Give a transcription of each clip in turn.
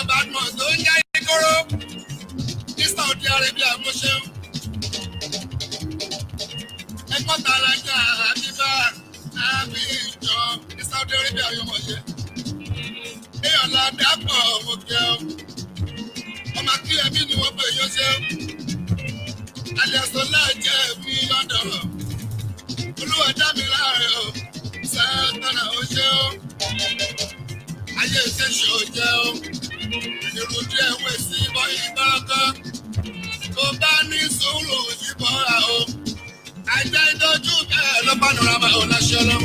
Badmus tó ń jẹ́ ìkóró ní Saudi Arabia mo ṣeun. Ẹ̀kọ́ tààràjà àdìbà àbí ìjọ ní Saudi Arabia yóò mọ̀ ṣe. Èèyàn la dápọ̀ mo kẹ́ ọ. Ọmọ akílẹ̀ mi ni wọ́n pè yóò ṣe. Àlẹ́sọ̀ láàjẹ́ mi London. Olúwa dá mi láàrin o. Sẹ́tọ̀nà ó ṣe o. Ayé ìṣẹ́ṣe ò jẹ́ o. Ìrùdí ẹ̀wẹ̀ sí bọ́ ìbáraká. Tó bá ní sùúrù ìbọ̀ra o. Àìjẹ́ ìdójú bẹ́ẹ̀ ló panorama ò láṣẹ lọ.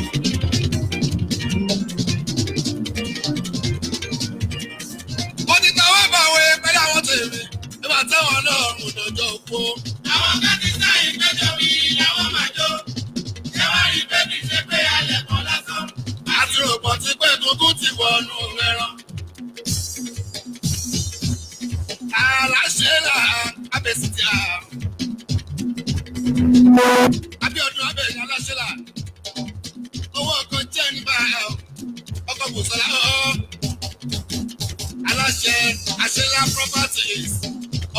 Mo ti tàwọn bàwẹ̀ pẹ̀lú àwọn tèmi. Ìgbà táwọn lọ́rùn lọ́jọ́ òkú. Àwọn kan ti sáyìn péjọ bí làwọn máa jó. Ṣé wá rí pé kì í ṣe pé alẹ́ kan lásán? Àti rògbò ti pé tuntun ti wọnú ẹran. Aláṣẹ là abẹ́sí ti à. Abíọ́dún abẹ́yẹn aláṣẹ là. Owó ọkọ̀ jẹ́ nígbà ọkọ̀ Bùsọ̀lá ọ̀. Aláṣẹ àṣẹlá properties.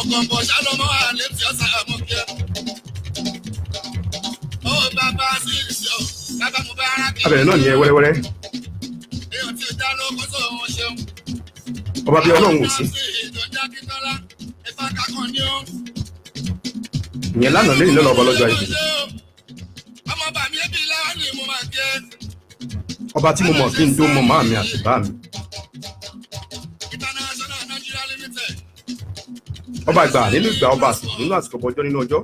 Ọkọ̀ bọ̀ ṣálọ́mọ́ àlétí ọ̀sán àmọ́kẹ́. Ó bàbá sí ìṣọ́, bàbá mo bá ara kẹ́. Abẹ̀rẹ̀ náà nìyẹn wẹ́rẹ́wẹ́rẹ́. Èèyàn tí ó dá lóko tó wọn ṣeun. Ọba bí Ọlọ́run ò sí. Ìyẹn lánàá lẹ́yìn lọ́nà ọba lọ́jọ́ àìsàn. Ọba tí mo mọ̀ kí n tó mọ màá mi àti bá mi. Ọba ìgbà nínú ìgbà ọba àsìkò nínú àsìkò ọjọ́ nínú ọjọ́.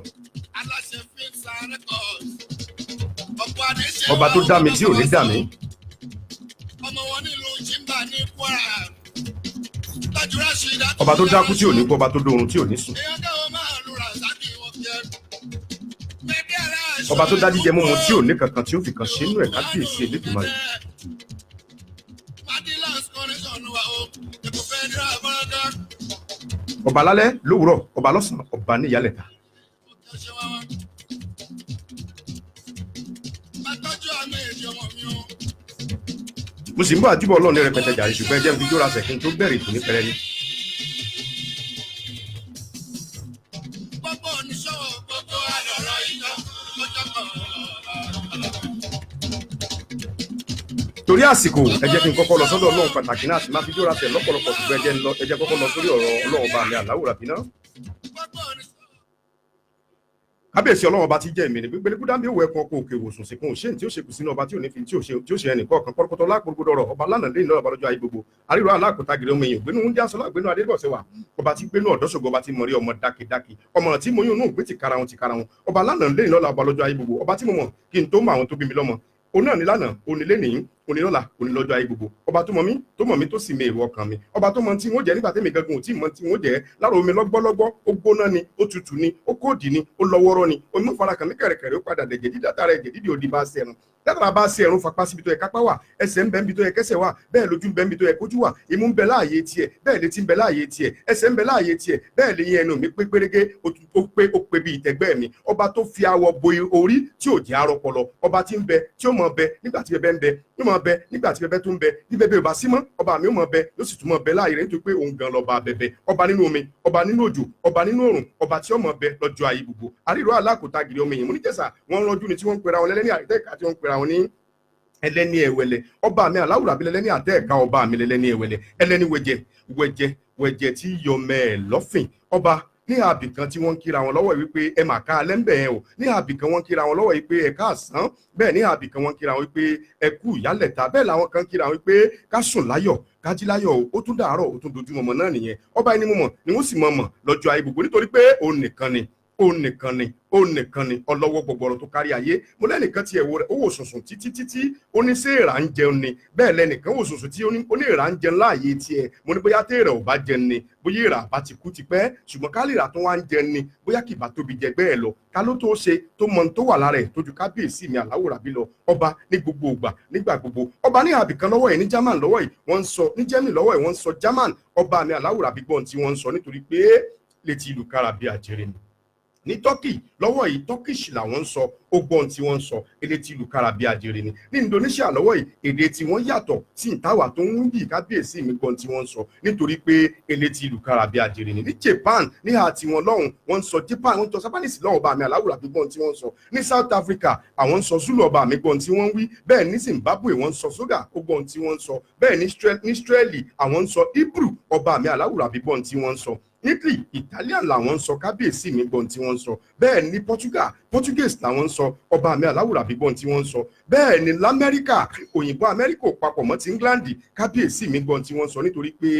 Ọba tó dá mi tí ò ní dà mí. Ọba tó dákú tí ò ní kú, ọba tó dórun tí ò ní sùn. Ọba tó dá jíjẹ mímu tí ò ní kankan tí ó fi kan ṣe inú ẹ̀ kábíyèsí Elédùmarè. Ọba lálẹ́ lówùúrọ̀, ọba lọ́sàn-án, ọba ní ìyálẹ̀ta. Mo sì ń bọ̀ àjúbọ̀ Ọlọ́run ní rẹpẹtẹ jàre ṣùgbọ́n ẹjẹ́ fi jóra sẹ̀kín tó bẹ̀rẹ̀ ìtò ní pẹrẹ ni. Torí àsìkò ẹ jẹ́ kí n kọ́kọ́ lọ sọ́dọ̀ Ọlọ́run pàtàkì náà sì máa fi jóra sẹ̀ lọ́pọ̀lọpọ̀ ṣùgbọ́n ẹ jẹ́ kọ́kọ́ lọ sórí ọ̀rọ̀ Ọlọ́run bá mi àláwùrà bí náà. Kábíyèsí Ọlọ́run ọba tí jẹ́ ìmìnì gbígbélé kú dáńbé òwò ẹ̀kọ́ ọkọ̀ òkè òsùn sí fún òṣèǹ tí ó ṣekù sínú ọba tí ò ní fi tí ó ṣe ẹnì kọ̀ọ̀kan pọ́rọ́pọ́tọ́ lápòrògbòdò ọ̀rọ̀ ọba lánàá lẹ́yìn lọ́rọ̀ ọba lọ́jọ́ ayé gbogbo àríwá aláàkótá gèrè ọmọ èèyàn gbénú oúnjẹ asọ́lá gbénú adébọ̀sẹ̀ wà ọba tí gbénú ọ̀dọ́ṣogbo ọba tí mọ̀rí ọmọ dákidáki ọmọ tí mo yún nù gbé ti kara wọn ọba lánàá lẹ́yìn lọ́rọ̀ ọba lọ́jọ́ ayé gbogbo ọba tí mo mọ̀ kí n tó mọ àwọn tó bí mi lọ́mọ òun náà ní lánàá onílé nìyí onílọ́la onílọ́jọ́ ayé gbogbo ọba tó mọ̀ mí tó sì mọ èrò ọkàn mi ọba tó mọ tí wọ́n jẹ́ nígbà tẹ́mi gangan ò tí mọ tí wọ́n jẹ́ lára omi lọ́gbọ́lọ́gbọ́ ó gbóná ni ó tutù ni ó kóòdì ni ó lọ́wọ́rọ́ ni omi fara kan ní kẹ̀rẹ̀kẹ̀rẹ̀ ó padà dẹ̀jẹ̀ dídá tara ẹ̀jẹ̀ dídì òdì bá ṣe ẹ̀rùn látara bá ṣe ẹ̀rùn fapá síbi tó yẹ kápá wà ẹsẹ̀ ń bẹ níbi tó yẹ kẹsẹ̀ wà bẹ́ẹ̀ lójú ń bẹ níbi tó yẹ kójú wà imú ń bẹ láàyè tiẹ̀ bẹ́ẹ̀ létí ń bẹ láàyè tiẹ̀ ẹsẹ̀ ń bẹ láàyè tiẹ̀ bẹ́ẹ̀ lè yẹn ẹnu mi pé pérégé ó pé bí ìtẹ̀gbẹ́ mi ọba tó fi awọ bo orí tí ò jẹ́ arọpọlọ ọba tí ń bẹ tí ó mọ bẹ nígbà tí bẹbẹ ń bẹ yóò mọ bẹ nígbà tí bẹbẹ tó ń bẹ bí bẹbẹ ò bá sí mọ́ ọba mi ó mọ bẹ yóò sì tún mọ bẹ láàyè rẹ̀ nítorí pé òun gan lọba bẹbẹ ọba nínú omi ọba nínú òjò ọba nínú òrùn ọba tí ó mọ bẹ lọ́jọ́ ayé gbogbo àríro alákòóta gidi ọmọ èèyàn mú ní jẹsà wọn rọjú ni tí wọn ń pera wọn lẹlẹni àtẹkà tí wọn ń pera wọn ní ẹlẹ́ni ẹ̀wẹ̀lẹ̀ ọba mi aláwùrà bí lẹ́lẹ́ni àtẹ̀ẹ̀ká ọba mi lẹ́lẹ́ni ẹ̀wẹ̀lẹ̀ ẹlẹ́ni wẹ̀jẹ̀ tí yọmẹ ẹ̀ lọ́fìn ọba ní àbì kan tí wọ́n ń kíra wọn lọ́wọ́ wípé ẹ mà ká alẹ́ ń bẹ̀ ẹ́ o ní àbì kan wọ́n ń kíra wọn lọ́wọ́ wípé ẹ káàsán bẹ́ẹ̀ ní àbì kan wọ́n ń kíra wọn wípé ẹ kú ìyálẹ̀ta bẹ́ẹ̀ làwọn kan ń kíra wọn wípé ká sùn láyọ̀ ká jí láyọ̀ o ó tún dàárọ̀ ó tún dojú mọ̀mọ́ náà nìyẹn ọba ẹni mo mọ̀ ni wọ́n sì mọ̀ lọ́jọ́ ayé gbogbo nítorí pé òun nìkan ni ọlọ́wọ́ gbọgbọrọ tó kárí ayé mo lẹ́nìkan tí ẹ̀wọ̀ rẹ̀ ó wò sùnsùn títí ó ní sí èèrà ń jẹun ni bẹ́ẹ̀ lẹ́nìkan wò sùnsùn tí ó ní èèrà ń jẹun láàyè tiẹ̀ mo ní bóyá téèrà ò bá jẹun ni bóyá èèrà bá ti kú tipẹ́ ṣùgbọ́n kálíra tó wá ń jẹun ni bóyá kì bá tóbi jẹ bẹ́ẹ̀ lọ ká ló tó ṣe tó mọ tó wà lára ẹ̀ tójú kábíyèsí mi Aláwùrà bí lọ ọba ní gbogbo ìgbà nígbà gbogbo ọba ní àbì kan lọ́wọ́ ẹ̀ ní German lọ́wọ́ ẹ̀ wọ́n ń sọ ní Germany lọ́wọ́ ẹ̀ wọ́n ń sọ German ọba mi Aláwùrà bí gbọ́n tí wọ́n ń sọ nítorí pé létí ìlú kára bí àjẹrè ni ní Turkey lọ́wọ́ yìí Turkish làwọn ń sọ ó gbọ́n tí wọ́n ń sọ èdè tí ìlú kára bí ajere ni. ní Indonesia lọ́wọ́ yìí èdè tí wọ́n yàtọ̀ sí ìtawà tó ń bí kábíyèsí mi gbọ́n tí wọ́n ń sọ nítorí pé èdè tí ìlú kára bí ajere ni. ní Japan níhà tí wọ́n lọ́hùn wọ́n ń sọ Japan wọ́n ń sọ Japanese lọ́wọ́ ọba mi aláwùrà bí gbọ́n tí wọ́n ń sọ. ní South Africa àwọn ń sọ Zulu ọba mi gbọ́n tí wọ́n ń wí. bẹ́ẹ̀ ní Zimbabwe wọ́n ń sọ Soga ó gbọ́n tí wọ́n ń sọ. bẹ́ẹ̀ ní Israeli àwọn ń sọ Hebrew ọba mi aláwùrà bí gbọ́n tí wọ́n ń sọ. Italy Italian làwọn ń sọ kábíyèsí mi gbọ́n tí wọ́n ń sọ. bẹ́ẹ̀ ní Portuguese làwọn ń sọ ọba mi aláwùrà bí gbọ́n tí wọ́n ń sọ. bẹ́ẹ̀ ní lamẹ́ríkà òyìnbó Amẹ́ríkà papọ̀ mọ́ ti England kábíyèsí mi gbọ́n tí wọ́n ń sọ nítorí pé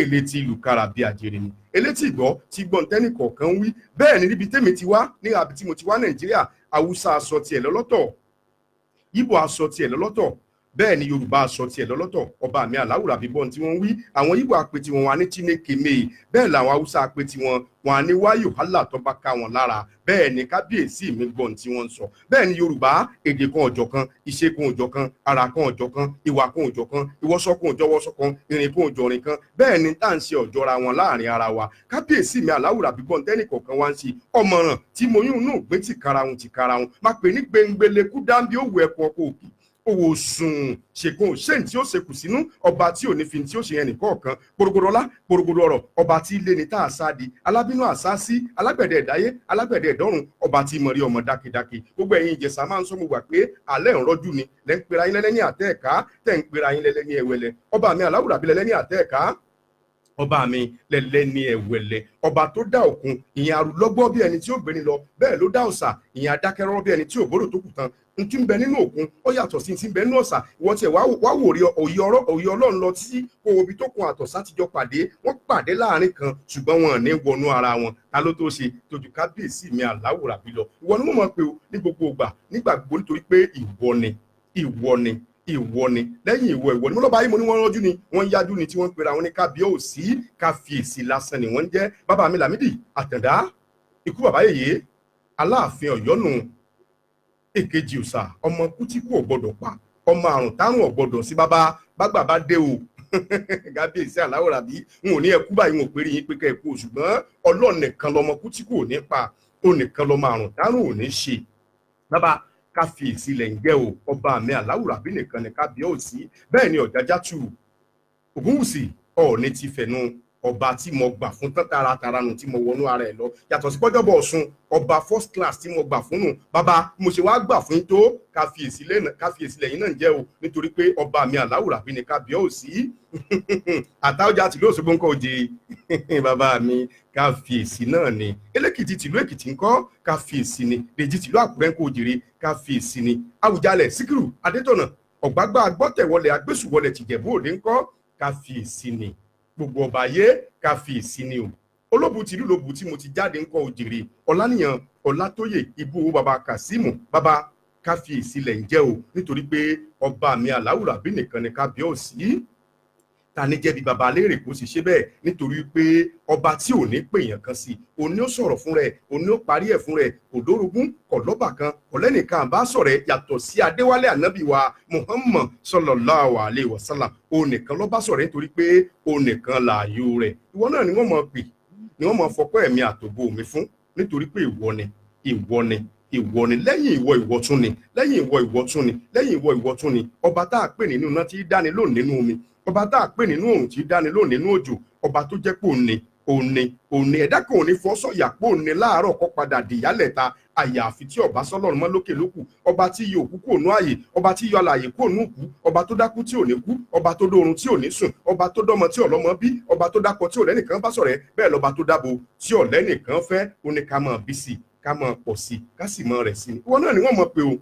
èlé ti ìlú kára bí ajere ni. elétí ìgbọ́ ti gbọ́n tẹ́nì kọ̀ọ̀kan wí. bẹ́ẹ̀ ní níbi tèmi ti wá ní àbí tí mo ti wá Nàìjíríà Haúsá aṣọ tiẹ̀ lọ́lọ́tọ̀ Ìgbò aṣọ tiẹ̀ lọ́lọ́tọ̀ bẹ́ẹ̀ ni Yorùbá aṣọ tiẹ̀ lọ́lọ́tọ̀ ọba mi aláwùrà bíbọn tí wọ́n wí. àwọn Ìgbò àpè tí wọ́n wà ní Chineke mei bẹ́ẹ̀ làwọn Haúsá àpè tí wọ́n wà ní wáyò hálà tó bá ká wọn lára bẹ́ẹ̀ ni kábíyèsí mi gbọ́n tí wọ́n ń sọ. bẹ́ẹ̀ ni Yorùbá èdè kan ọ̀jọ̀ kan ìṣe kan ọ̀jọ̀ kan ara kan ọ̀jọ̀ kan ìwà kan ọ̀jọ̀ kan ìwọṣọ kan ọ̀jọ̀ wọṣọ kan ìrìn kan ọ̀jọ̀ rìn kan bẹ́ẹ̀ ni tá à ń ṣe ọ̀jọ̀ra wọn láàrin ara wa. kábíyèsí mi aláwùrà bíbọn tẹ́nìkọ̀ọ̀kan wá ń ṣe ọmọràn tí mo yún náà gbé tìkarahun má pè ní gbẹngbẹlẹ́kú dáńbí òwú ẹ̀kọ́ ọkọ̀ òkè owó sùn ṣègùn ṣéǹ tí ó ṣekù sínú ọba tí ò ní fi tí ó ṣe yẹn nìkọ̀ọ̀kan gbòrògbòrò ọ̀rọ̀ ọba tí ilé ní tá a sá di alábínú àṣá sí alágbẹ̀dẹ ẹ̀dáyé alágbẹ̀dẹ ẹ̀dọ́run ọba tí mọ̀rí ọmọ dákidáki. gbogbo ẹ̀yin Ìjẹ̀ṣà máa ń sọ mo gbà pé alẹ́ ń rọ́jú ni lẹ́ ń pera yín lẹ́lẹ́ni àtẹ́ẹ̀ká tẹ́ ń pera yín lẹ́lẹ́ni ẹ̀wẹ̀lẹ̀ ọba mi aláwùrà bí lẹ́lẹ́ni àtẹ́ẹ̀ká ọba mi lẹ́lẹ́ni ẹ̀wẹ̀lẹ̀ ọba tó dá òkun ìyẹn arúlọ́gbọ́ bí ẹni tí ó gbéni lọ bẹ́ẹ̀ ló dá ọ̀sà ìyẹn adákẹ́rọ́rọ́ bí ẹni tí ò bóró tó kù tán ntí ń bẹ nínú òkun ó yàtọ̀ sí ti ń bẹ nínú ọ̀sà ìwọ tiẹ̀ wá wò rí òye Ọlọ́run lọ sí obi tó kun àtọ̀sá ti jọ pàdé wọ́n pàdé láàrin kan ṣùgbọ́n wọn ní wọnú ara wọn ta ló tó ṣe tójú kábíyèsí mi aláwùrà bí lọ ìwọ ni mo mọ̀ pé o ní gbogbo ìgbà nígbà gbogbo nítorí pé ìwọ ni lẹ́yìn ìwọ ni mo lọ́ba yìí mo ní wọ́n rọ́jú ni wọ́n yájú ni tí wọ́n pera wọn ní kábíyèsí káfíyèsí lásán ni wọ́n jẹ́ bàbá mi Lámídì Àtàndá ikú bàbá yèyé Aláàfin Ọ̀yọ́ nù èkejì òsà ọmọ kútíkù ò gbọdọ̀ pa ọmọ àrùn tárùn ò gbọdọ̀ sí bàbá bàgbà bá dé o kábíyèsí aláwòrán bí n ò ní ẹkú báyìí wọn ò péré yín pé ká ẹkú ṣùgbọ́n Ọlọ́run nìkan lọmọ kútíkù ò ní pa ó nìkan lọmọ àrùn tárùn ò ní ṣe bàbá káfíyèsí lẹ̀ ń jẹ́ o ọba mi aláwòrán bí nìkan ni kábíyèsí bẹ́ẹ̀ ni Ọ̀jájátù Ògúnwùsì Ọọ̀ni ti fẹ̀nu ọba tí mo gbà fún tán taratara nù tí mo wọnú ara ẹ lọ yàtọ̀ sí pọ́jọ́bọ̀ Ọ̀ṣun ọba first class tí mo gbà fún nù bàbá mo ṣe wá gbà fún tó káfíyèsí lẹ́yìn náà ń jẹ́ o nítorí pé ọba mi aláwùrà bí ni kábíyèsí Àtaọ́jà tìlú Òṣogbo ńkọ́ òjè bàbá mi káfíyèsí náà ni Elékìtì tìlú Èkìtì ńkọ́ káfíyèsí ni Dèjì tìlú Àkúrẹ́ ńkọ́ òjèrè káfíyèsí ni Àwùjalẹ̀ Síkírù Adétọ̀nà Ọ̀gbágbá Agbọ́tẹ̀wọlẹ̀ Agbésùwọlẹ̀ Tìjẹ̀bú Òde ńkọ́ káfíyèsí ni gbogbo ọba ayé káfíyèsí ni o olóbu tìlú lóbu tí mo ti jáde ńkọ́ òjèrè Ọláníyàn Ọlátóyè ibú baba Kàsímù baba káfíyèsí lẹ̀ ń jẹ́ o nítorí pé ọba mi aláwùrà bí nìkan ni kábíyèsí ta ní jẹ́bi baba léèrè kó sì ṣe bẹ́ẹ̀ nítorí pé ọba tí ò ní pèèyàn kan sí òní ó sọ̀rọ̀ fún rẹ̀ òní ó parí ẹ̀ fún rẹ̀ kò dórogún kò lọ́bà kan kò lẹ́nìkan bá sọ̀rọ̀ ẹ̀ yàtọ̀ sí Adéwálé ànábì wa Muhammad sallallahu alayhi wa sallam òun nìkan ló bá sọ̀rọ̀ nítorí pé òun nìkan lààyò rẹ̀ ìwọ náà ni wọ́n mọ̀ pè ni wọ́n mọ̀ fọpọ́ ẹ̀mí àtòbò mi fún nítorí pé ìwọ ni lẹ́yìn ìwọ tún ni lẹ́yìn ìwọ tún ni lẹ́yìn ìwọ tún ni ọba tá a pè nínú iná tí dáni lónìí nínú omi ọba tá a pè nínú òrùn tí dáni lónìí nínú òjò ọba tó jẹ́ pé òní ẹ̀dá kan òní fọ́ sọ̀yà pé òní láàárọ̀ kọ́ padà dìyálẹ̀ ta àyàfi tí ọba sọlọ́run mọ́ lókè lókù ọba tí yọ òkú kò nú ààyè ọba tí yọ alààyè kò nú òkú ọba tó dákú tí ò ní kú ọba tó dórun tí ò ní sùn ọba tó dọ́mọ tí ọlọ́mọ bí ọba tó dákọ tí ọ̀lẹ́nìkan bá sọ̀rẹ́ bẹ́ẹ̀ lọ́ba tó dábo tí ọ̀lẹ́nìkan fẹ́ ó ní ká máa bí sí ká máa pọ̀ sí ká sì máa rẹ̀ sí ni wọn náà ni wọ́n mọ̀ pé o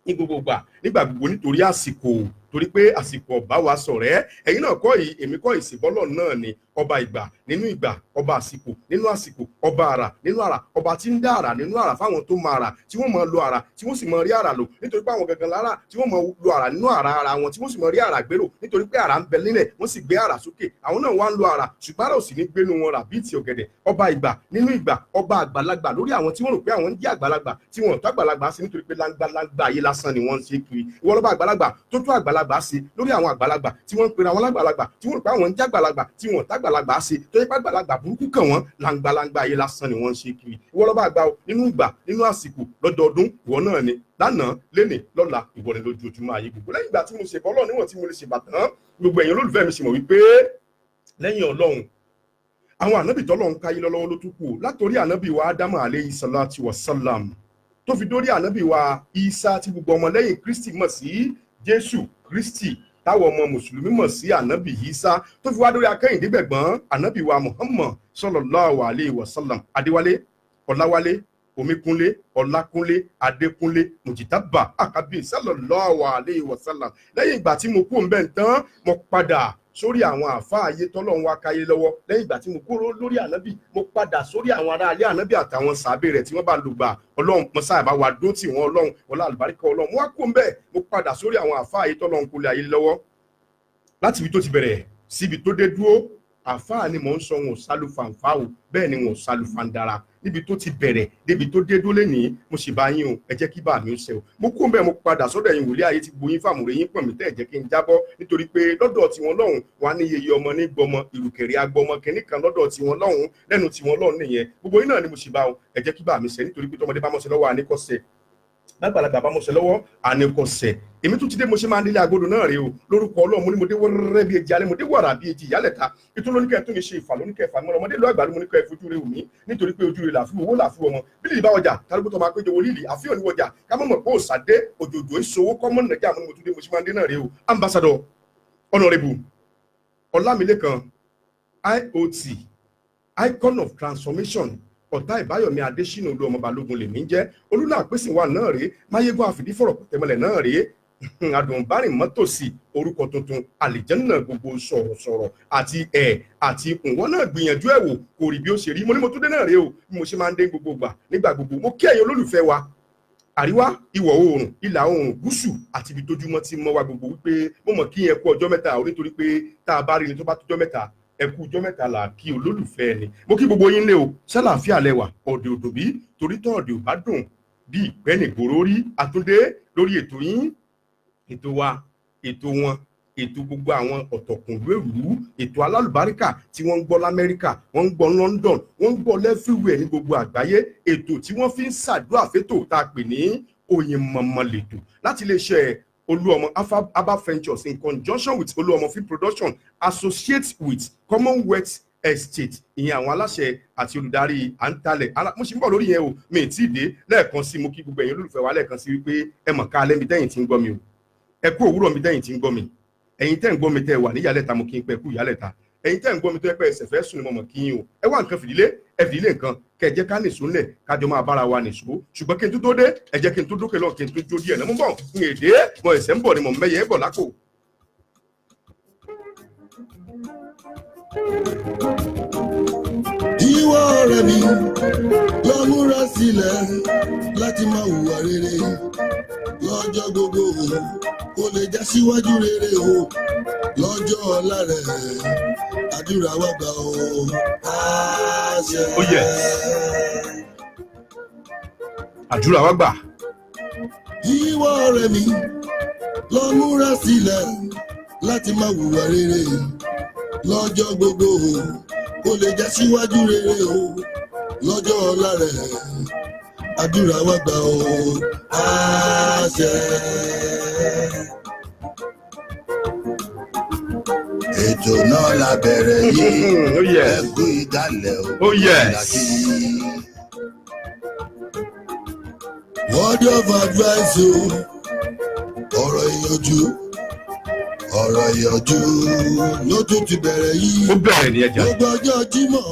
ní gbogbo gbà nígbà gbogbo nítorí àsìkò torí pé àsìkò ọba wa sọ̀rẹ́ ẹ̀yin náà kọ́ yìí èmi kọ́ ìsìnbọ́lọ̀ náà ni ọba ìgbà nínú ìgbà ọba àsìkò nínú àsìkò ọba àrà nínú àrà ọba tí ń dá àrà nínú àrà fáwọn tó máa rà tí wọ́n máa lo àrà tí wọ́n sì máa rí àrà lò nítorí pé àwọn gangan lára tí wọ́n máa lo àrà nínú àrà ara wọn tí wọ́n sì máa rí àrà gbèrò nítorí pé àrà ń bẹ nílẹ̀ wọ́n sì gbé àrà sókè àwọn náà wá ń lo àrà ṣùgbọ́n àrà ò sì ní gbénu wọn rà bíi ti ọ̀gẹ̀dẹ̀ ọba ìgbà nínú ìgbà ọba àgbàlagbà lórí àwọn tí wọ́n rò pé àwọn ń jẹ́ àgbàlagbà tí wọ́n tó àgbàlagbà sí nítorí pé láńgbà ayé lásán ni wọ́n ń ṣe kiri, ìwọ lọ́ba àgbàlagbà tó tó àgbàlagbà ṣe lórí àwọn àgbàlagbà tí wọ́n ń pera wọn lágbàlagbà tí wọ́n ń pa àwọn ń jágbàlagbà tí wọ́n tágbàlagbà ṣe tó yẹ pé àgbàlagbà burúkú kàn wọ́n làǹgbàlàǹgbà ayé lásán ni wọ́n ń ṣe kiri, ìwọ lọ́ba àgbà nínú ìgbà nínú àsìkò lọ́dọọdún ìwọ náà ni lánàá lénìí lọ́la ìwọ ni lójoojúmọ́ ayé gbogbo. Lẹ́yìn ìgbà tí mo ṣèbọ́ Ọlọ́run níwọ̀n tí mo lè ṣèbàtàn gbogbo ẹ̀yin olólùfẹ́ mi sì mọ̀ wípé lẹ́yìn Ọlọ́run àwọn ànábì tọ́lọ́run káyé lọ́wọ́ ló tún kù, látòrí ànábì wa Ádámù alayhi salatu wa salam tó fi dórí ànábì wa Ìsá tí gbogbo ọmọlẹ́yìn Kristi mọ̀ sí Jésù Kristi táwọn ọmọ mùsùlùmí mọ̀ sí ànábì Ìsá tó fi wá dórí akẹ́yìndé gbẹ̀gbọ́n ànábì wa Muhammad sallallahu alayhi wa sallam Adéwálé Ọláwálé Omíkúnlé Ọlákúnlé Adékúnlé Mùjítàbà Àkàbí sallallahu alayhi wa sallam. Lẹ́yìn ìgbà tí mo kú ń bẹ̀ tán mo padà sórí àwọn àfáà ayé tọ́lọ́run wá káyé lọ́wọ́. Lẹ́yìn ìgbà tí mo kúrò lórí ànábì mo padà sórí àwọn ará alẹ́ ànábì àtàwọn sàábé rẹ̀ tí wọ́n bá lùgbà Ọlọ́run mọ́sá àbá wa dó tì wọ́n Ọlọ́run wọlá àlùbáríkà Ọlọ́run. Mo wá kú ń bẹ̀ mo padà sórí àwọn àfáà ayé tọ́lọ́run kó lé ayé lọ́wọ́ láti ibi tó ti bẹ̀rẹ̀ síbi tó dé dúró. Àfáà ni mò ń sọ wọn ò sálù fàǹfà o, bẹ́ẹ̀ ni wọn ò sálù fàǹdàrà. Níbi tó ti bẹ̀rẹ̀ débi tó dé dúró lénìí mo sì bá yín o, ẹ jẹ́ kí bá mi ó ṣe o. Mo kú bẹ́ẹ̀ mo padà sọ́dọ̀ ẹ̀yin wòlíì ayé ti gboyin fàmùrè yín pọ̀n mi tẹ́ ẹ̀ jẹ́ kí n jábọ́ nítorí pé lọ́dọ̀ tiwọn lọ́hùn wà ní yeye ọmọ ní gbọmọ ìrùkẹ̀rẹ̀ agbọmọ kìnní kan lọ́dọ̀ tiwọn lọ́hùn lẹ́nu tiwọn lọ́hùn nìyẹn. Gbogbo yín náà ni mo sì bá o, ẹ jẹ́ kí bá mi ṣe nítorí pé tọmọdé bá mọ̀ṣẹ́ lọ́wọ́ àníkọ́ṣẹ́ lágbàlagbà bá mọ̀ṣẹ́ lọ́wọ́ àníkọ́ṣẹ́. Èmi tún ti dé mo ṣe máa ń délé agodo náà rèé o lórúkọ Ọlọ́run mo ní mo dé wẹ́rẹ́ bí ejì alẹ́ mo dé wàrà bí ejì ìyálẹ̀ta ìtún lóníkẹ́ tó mi ṣe ìfà lóníkẹ́ ìfà mọ́ ọmọdé lọ́ àgbàdo mo ní kẹ́ ẹ fojú rẹ òní nítorí pé ojú rẹ làáfíà owó làáfíà ọmọ bílí ìbá ọjà tálùkù tó máa péjọ wọlé ìlì àfihàn ní ọjà ká mọ̀ pé òsàdé òjòjò ìṣòwò kọ́mọ́ nàìjíríà mo ní mo tún dé mo ṣe máa ń dé náà rèé o. Ambassador Honorable Ọlámilékan IOT Icon of Transformation Ọ̀tá Ìbáyọ̀mí Adésínà Olú ọmọ Balógun lèmi ń jẹ́ olúlà àpèsè wa náà rèé máyégún àfìdífọ̀rọ̀ tẹ̀mọ́lẹ̀ náà rèé àdùnbárìn mọ́tòsí orúkọ tuntun àlìjẹ́nà gbogbo sọ̀rọ̀sọ̀rọ̀ àti ìwọ́n náà gbìyànjú ẹ̀ wò kò rí bí ó ṣe rí mo ní mo tún dé náà rèé o bí mo ṣe máa ń dé gbogbo gbà nígbà gbogbo. Mo kí ẹ̀yin olólùfẹ́ wa àríwá ìwọ̀ oòrùn ìlà oòrùn gúúsù àti ibi tójúmọ́ ti mọ́ wa gbogbo wípé mo mọ̀ kí yẹn kú ọjọ́ mẹ́ta o nítorí pé tá a bá rí ni tó bá tójọ́ mẹ́ta ẹ kú ọjọ́ mẹ́ta là kí olólùfẹ́ ẹni. Mo kí gbogbo yín lé o ṣàlàáfíà lẹ́wà ọ̀dẹ̀ òdò bí torí tọ́ ọ̀dẹ̀ ò bá dùn bí ìpẹ́ nìgboro rí àtúndé lórí ètò yín ètò wa ètò wọn ètò gbogbo àwọn ọ̀tọ̀kùnlú èrú ètò alálùbáríkà tí wọ́n ń gbọ́ l'Amẹ́ríkà wọ́n ń gbọ́ London wọ́n ń gbọ́ lẹ́fíwẹ̀ ní gbogbo àgbáyé ètò tí wọ́n fi ń ṣàdúrà fétò tá a pè ní Oyinmomo lètò láti iléeṣẹ́ Olúọmọ Aba Ventures in conjunction with Olúọmọ Film Production associate with Commonwealth Estate ìyẹn àwọn aláṣẹ àti olùdarí àǹtalẹ̀ mo sì ń bọ̀ lórí yẹn o mi ì tí ì dé lẹ́ẹ̀kan sí mo kí gbogbo ẹ̀yin olólùfẹ́ wa lẹ́ẹ̀kan sí wípé ẹ mọ̀ ká alẹ́ mi dẹ́yìn tí ń gbọ́ mi o ẹ kú òwúrọ̀ mi dẹ́yìn tí ń gbọ́ mi ẹ̀yin tẹ́ ń gbọ́ mi tẹ́ wà ní ìyálẹ̀ta mo kí n pẹ́ kú ìyálẹ̀ta ẹ̀yin tẹ́ ń gbọ́ mi tó yẹ pé ẹsẹ̀ fẹ́ sùn ni mo mọ̀ kí yín o ẹ wá nǹkan fìdílé ẹ fìdílé nǹkan kẹ jẹ́ ká nìṣó ńlẹ̀ kájọ máa bára wa nìṣó ṣùgbọ́n kí n tó dé ẹ jẹ́ kí n tó dókè lọ kí n tó jó díẹ̀ náà mo bọ̀ n èdè mo ẹ̀sẹ̀ ń bọ̀ ni mo mẹ́yẹ bọ̀ lápò. Ìwọ ọ̀rẹ́ mi lọ múra sílẹ̀ láti máa hùwà rere lọ́jọ́ gbogbo kó lè já síwájú rere o lọ́jọ́ ọ̀la rẹ̀ àdúrà wa gbà o àṣẹ. Oh yes. Àdúrà wa gbà. Ìwọ ọ̀rẹ́ mi lọ múra sílẹ̀ láti máa hùwà rere lọ́jọ́ gbogbo kó lè já síwájú rere o lọ́jọ́ ọ̀la rẹ̀ àdúrà wa gbà o àṣẹ. Ètò náà la bẹ̀rẹ̀ yìí ẹ kú ìdálẹ̀ o. Oh yes. Word of advice o ọ̀rọ̀ ìyànjú ló tún ti bẹ̀rẹ̀ yìí. Ó bẹ̀rẹ̀ ní ẹja. Gbogbo ọjọ́ Jímọ̀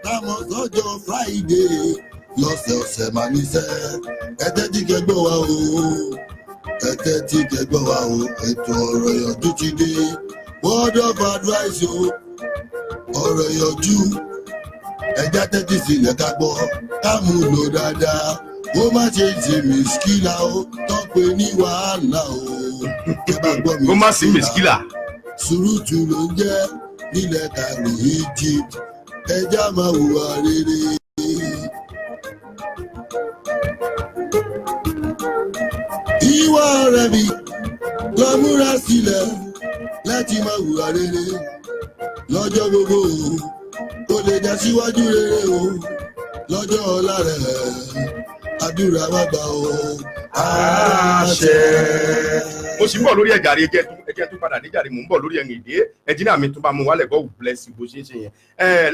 táwọn sọ́jọ́ Friday lọ́sẹ̀ọ̀sẹ̀ máa níṣẹ́ ẹ̀tẹ́ tí kẹgbọ́ wa o ètò ọ̀rọ̀ ìyànjú ti dé. Word of advice o ọ̀rọ̀ ìyànjú ẹja tẹ́tí sílẹ̀ ká gbọ́ ká mú lò dáadáa ó má ṣe ṣe mìsíkìlà ó tọ́pẹ́ ní wàhálà o. Ó má sí mìsíkìlà. Sùúrùtù ló ń jẹ́ nílẹ̀ kárí Egypt ẹja máa hùwà rere. Ìwọ ọ̀rẹ́ mi lọ múra sílẹ̀ láti máa hùwà rere lọ́jọ́ gbogbo kó lè já síwájú rere o lọ́jọ́ ọ̀la rẹ̀ àdúrà má gbà o àṣẹ. mo sì ń bọ̀ lórí ẹ̀jàre ẹjẹ́ tó padà níjàre mò ń bọ̀ lórí ẹ̀yìn ìdí ẹ̀jìnà mi tó bá mu wálẹ̀ God bless you bó ṣe ń ṣe yẹn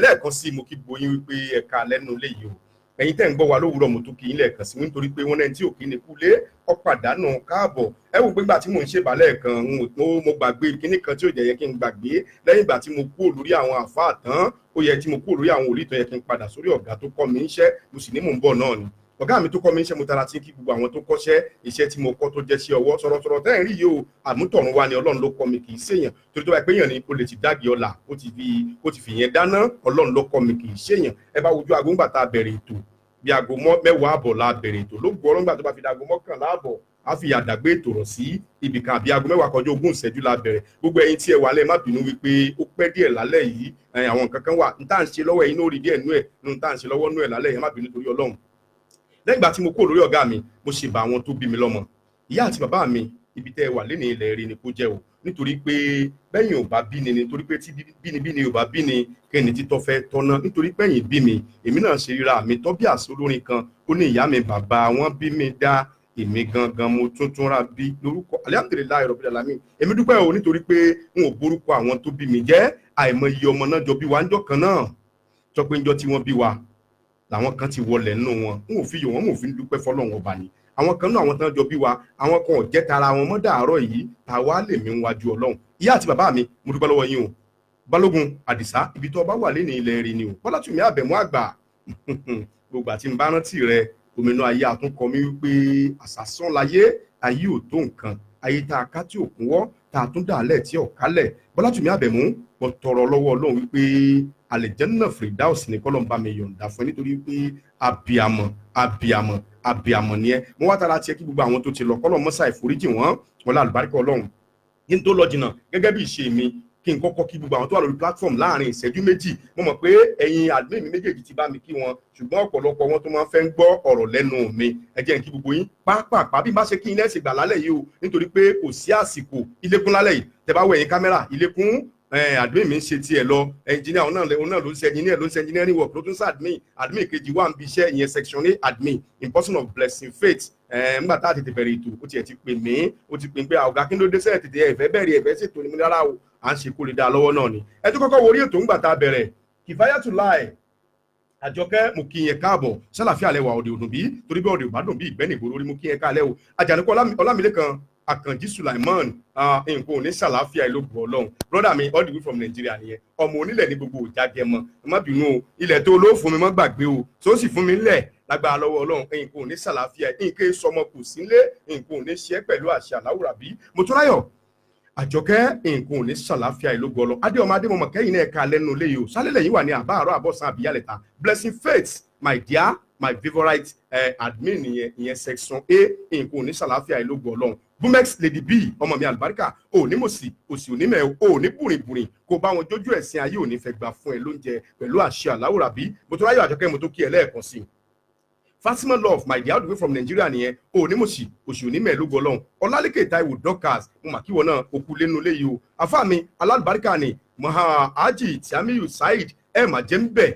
lẹ́ẹ̀kan sí mo kí gboyin wípé ẹ̀ka lẹ́nu lè yìí o ẹ̀yin tẹ́ ń gbọ́ wa lówùúrọ̀ mo tún kí yín lẹ́ẹ̀kan sí nítorí pé wọ́n náà tí ò kí ni kúlé ọ̀pàdánù káàbọ̀ ẹ wò pé ìgbà tí mò ń ṣèbálẹ̀ kan mo gbàgbé kinní kan tí ò jẹ́ yẹ kí n gbàgbé lẹ́yìn ìgbà tí mo kúrò lórí àwọn àfáà tán ó yẹ tí mo kúrò lórí àwọn òlítọ́ yẹ kí n padà sórí ọ̀gá tó kọ́ mi iṣẹ́ mo sì ní mò ń bọ̀ náà ni ọ̀gá mi tó kọ́ mi iṣẹ́ mo tara tí kí gbogbo àwọn tó kọ́ṣẹ́ iṣẹ́ tí mo kọ́ tó jẹ́ sí ọwọ́ sọ̀rọ̀sọ̀rọ̀ tẹ́ ẹ̀ rí yìí o àmútọ̀run wa ni Ọlọ́run ló kọ́ mi kì í ṣèyàn torí tó bá pé èèyàn ni o lè ti dági ọ̀la ó ti fi yẹn dáná Ọlọ́run ló kọ́ mi kì í ṣèyàn ẹ bá wojú aago ńgbà tá a bẹ̀rẹ̀ ètò bí aago 10:00 la bẹ̀rẹ̀ ètò ló gbọ́ ńgbà tó bá fi aago 11:00 a fi àdàgbé ètò rọ̀ sí ibì kan àbí aago 10:15 la bẹ̀rẹ̀ gbogbo ẹ̀yin tí ẹ wà lẹ́ má bínú wípé ó pẹ́ díẹ̀ lálẹ́ yìí àwọn nǹkan kan wà n tá à ń ṣe lọ́wọ́ ẹ̀yin lórí díẹ̀ nú ẹ̀ n tá à ń ṣe lọ́wọ́ nú ẹ̀ lálẹ́ yẹn má bínú torí Ọlọ́run lẹ́yìn ìgbà tí mo kúrò lórí ọ̀gá mi mo ṣe bá àwọn tó bí mi lọ́mọ ìyá àti bàbá mi ibi tẹ́ ẹ wà lẹ́ni ilẹ̀ rí ni kó jẹ́ o nítorí pé bẹ́yìn ò bá bí ni nítorí pé tí bínibíni ò bá bí ni kẹ́ni títọ́ fẹ́ tọ́ná nítorí pẹ́yìn bí mi èmi náà ṣe ríra mi tọ́ bí àṣọ olórin kan ó ní ìyá mi bàbá wọn bí mi dá èmi gangan mo tuntun ra bí lórúkọ alihamudulilayi rabbil alamin èmi dúpẹ́ o nítorí pé n ò borúkọ àwọn tó bí mi jẹ́ àìmọye ọmọ náà jọ bí wa ń jọ kan náà jọ pé ń jọ tí wọ́n bí wa làwọn kan ti wọlé nínú wọn n ò fi yọ wọn mo fi ń dúpẹ́ fọ́lọ́run ọba ni àwọn kan náà àwọn tán jọ bí wa àwọn kan ò jẹ́ tara wọn mọ́ dàárọ̀ yìí tàwa lè mí wájú Ọlọ́run ìyá àti bàbá mi mo dúpẹ́ lọ́wọ́ yín o Balógun Àdìsá ibi tó bá wà lẹ́ni ilẹ̀ rí ni o Bọ́látùmí Àbẹ̀mú àgbà gbogbo àti ń bá rántí rẹ òmìnira ayé àtúnkọ mi wípé àsásán láyé ayé ò tó nǹkan ayé tá a ká tí ò kúnwọ́ tá a tún dàálẹ̀ tí ò kálẹ̀ Bọ́látùmí Àbẹ̀mú mo tọrọ lọ́wọ́ Ọlọ́run wípé àlìjẹ́nnà Firdaus ní kọ́lọ́n bá mi yọ̀ǹda fún ẹ nítorí pé abiyamọ ni ẹ mo wá tara tiẹ̀ kí gbogbo àwọn tó ti lọ kọ́lọ́n mọ́sá ìforíjì wọn wọlé àlùbáríkà Ọlọ́run kí n tó lọ jìnnà gẹ́gẹ́ bí ìṣe mi kí n kọ́kọ́ kí gbogbo àwọn tó wà lórí platform láàrin ìṣẹ́jú méjì mo mọ̀ pé ẹ̀yin admin mi méjèèjì ti bá mi kí wọn ṣùgbọ́n ọ̀pọ̀lọpọ̀ wọn tó máa ń fẹ́ ń gbọ́ ọ̀rọ̀ lẹ́nu mi ẹ jẹ́ n kí gbogbo yín pápápá bí má ṣe kí n lẹ́sìn gbà lálẹ́ yìí o nítorí pé kò sí àsìkò ilékún lálẹ́ yìí tẹ́ bá wọ ẹ̀yin kámẹ́rà ilékún admin mi ń ṣe tiẹ̀ lọ engineer òun náà ló ń ṣe engineering work ló tún ṣe admin kejì wà ń bí iṣẹ́ ìyẹn section A admin in person of blessing faith nígbà tá a tètè bẹ̀rẹ̀ ètò ó tiẹ̀ ti pè mí ó ti pè pé ọ̀gá kí ló dé sẹ́ẹ̀ tètè ẹ̀fẹ́ bẹ̀rẹ̀ ẹ̀fẹ́ ṣètò ní múlẹ́rà o à ń ṣe kó lè dá lọ́wọ́ náà ni ẹ tó kọ́kọ́ wọrí ètò ńgbà tá a bẹ̀rẹ̀ Kifayatulahi Àjọkẹ́ mo kí yẹn káàbọ̀ sálàfíà lẹ́wà òde òdùn bí torí bí òde òbádùn bí ìgbẹ́ni ìgboro orí mo kí yẹn káàlẹ́ o Àjàníkú Ọlámilékan Àkànjí Sulaiman nǹkan ò ní sàlàáfíà ìlógun Ọlọ́run brother mi all the way from Nigeria nìyẹn ọmọ onílẹ̀ ní gbogbo Òjàgẹmọ ẹ má bínú o ilẹ̀ tó ló fún mi mọ́ gbàgbé o tó sì fún mi ńlẹ̀ lágbára lọ́wọ́ Ọlọ́run nǹkan ò ní sàlàáfíà nǹkan sọmọ kù sílé nǹkan ò ní ṣe pẹ̀lú àṣẹ aláwùrà bí mo tún láyọ̀ Àjọkẹ́ nǹkan ò ní sàlàáfíà ìlógun Ọlọ́run adéọmọ adémọmọ kẹ́yìn náà ẹ̀ka lẹ́nu lé yìí o sálẹ̀lẹ̀ yìí wà ní àbáàrọ̀ àbọ̀sán àbíyálẹ̀ta blessing faith my dear my favourite admin ìyẹn section A nǹkan ò ní sàlàáfíà ìlógun Ọlọ́run Bumex Lady B ọmọ mi àlùbáríkà ò ní mòsì òsì ò ní mẹ́ ò ní bùrìbùrì kó bá wọn jójú ẹ̀sìn ayé ò ní fẹ́ gbà fún ẹ lóúnjẹ pẹ̀lú àṣẹ aláwòrán bí mo tó ráyọ̀ Àjọkẹ́ mo tó kí ẹ lẹ́ẹ̀kan sí i Fatima Love my dear all the way from Nigeria nìyẹn ò ní mòsì òsì ò ní mẹ́ lógo Ọlọ́run Ọlálékè Táíwò Dorcas mo mà kí wọn náà òkú lẹ́nu léyìí o afá mi alálùbáríkà ni Haji Tiamiyu Saheed ẹ mà jẹ́ ń bẹ̀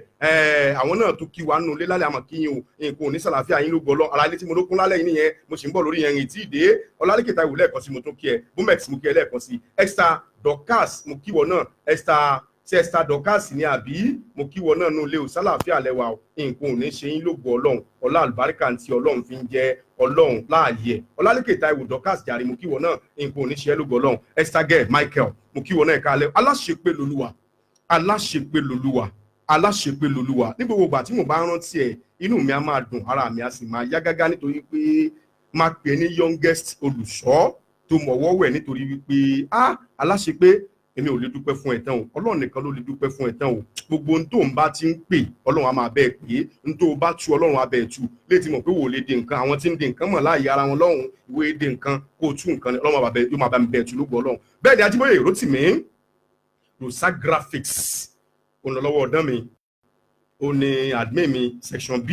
àwọn náà tó kí wa nù lé lálẹ́ àmọ́ kí yín o nǹkan ò ní sàlàáfíà yín ló gbọ́ lọ ara ilé tí mo ló kún lálẹ́ yín nìyẹn mo sì ń bọ̀ lórí yẹn rìn tí ì dé Ọlálékè Táíwò lẹ́ẹ̀kan sí mo tó kí ẹ Bumex mo kí ẹ lẹ́ẹ̀kan sí Esther Dorcas mo kí wọ náà Esther Dorcas ní àbí mo kí wọ náà nù lé o sàlàáfíà lẹ́wà o nǹkan ò ní ṣe yín ló gbọ́ Ọlọ́run ọlá àlùbáríkà tí Ọlọ́run fi ń jẹ́ Ọlọ́run láàyè Ọlálékè Táíwò Dorcas jàre mo kí wọ náà nǹkan ò ní ṣe ẹ ló gbọ́ Ọlọ́run Esther Gẹ̀ Michael mo kí wọ náà ẹ̀ka alẹ́ aláṣepé lolúwa ní gbogbo ìgbà tí mo bá rántí ẹ inú mi á máa dùn ara mi á sì máa yá gágá nítorí pé máa pè ní youngest olùṣọ́ tó mọ̀wọ́ wẹ̀ nítorí wípé aláṣepé èmi ò lè dúpẹ́ fún ẹ tán o Ọlọ́run nìkan ló lè dúpẹ́ fún ẹ tán o gbogbo ohun tó ń bá ti ń pè Ọlọ́run á máa bẹ́ẹ̀ pé ohun tó bá tú Ọlọ́run á bẹ́ẹ̀ tú létí mọ̀ pé wò lè de nǹkan àwọn tí ń de nǹkan mọ̀ láàyè ara wọn lọ́hùn ìwé de nǹkan kó o tú nǹkan Ọlọ́run yóò máa bá mi bẹ́ẹ̀ tú lógo Ọlọ́run bẹ́ẹ̀ ni Ajíbóyè Rótìmí Rosa Graphics ònlọ́wọ́ ọ̀dán mi ó ní admin mi section B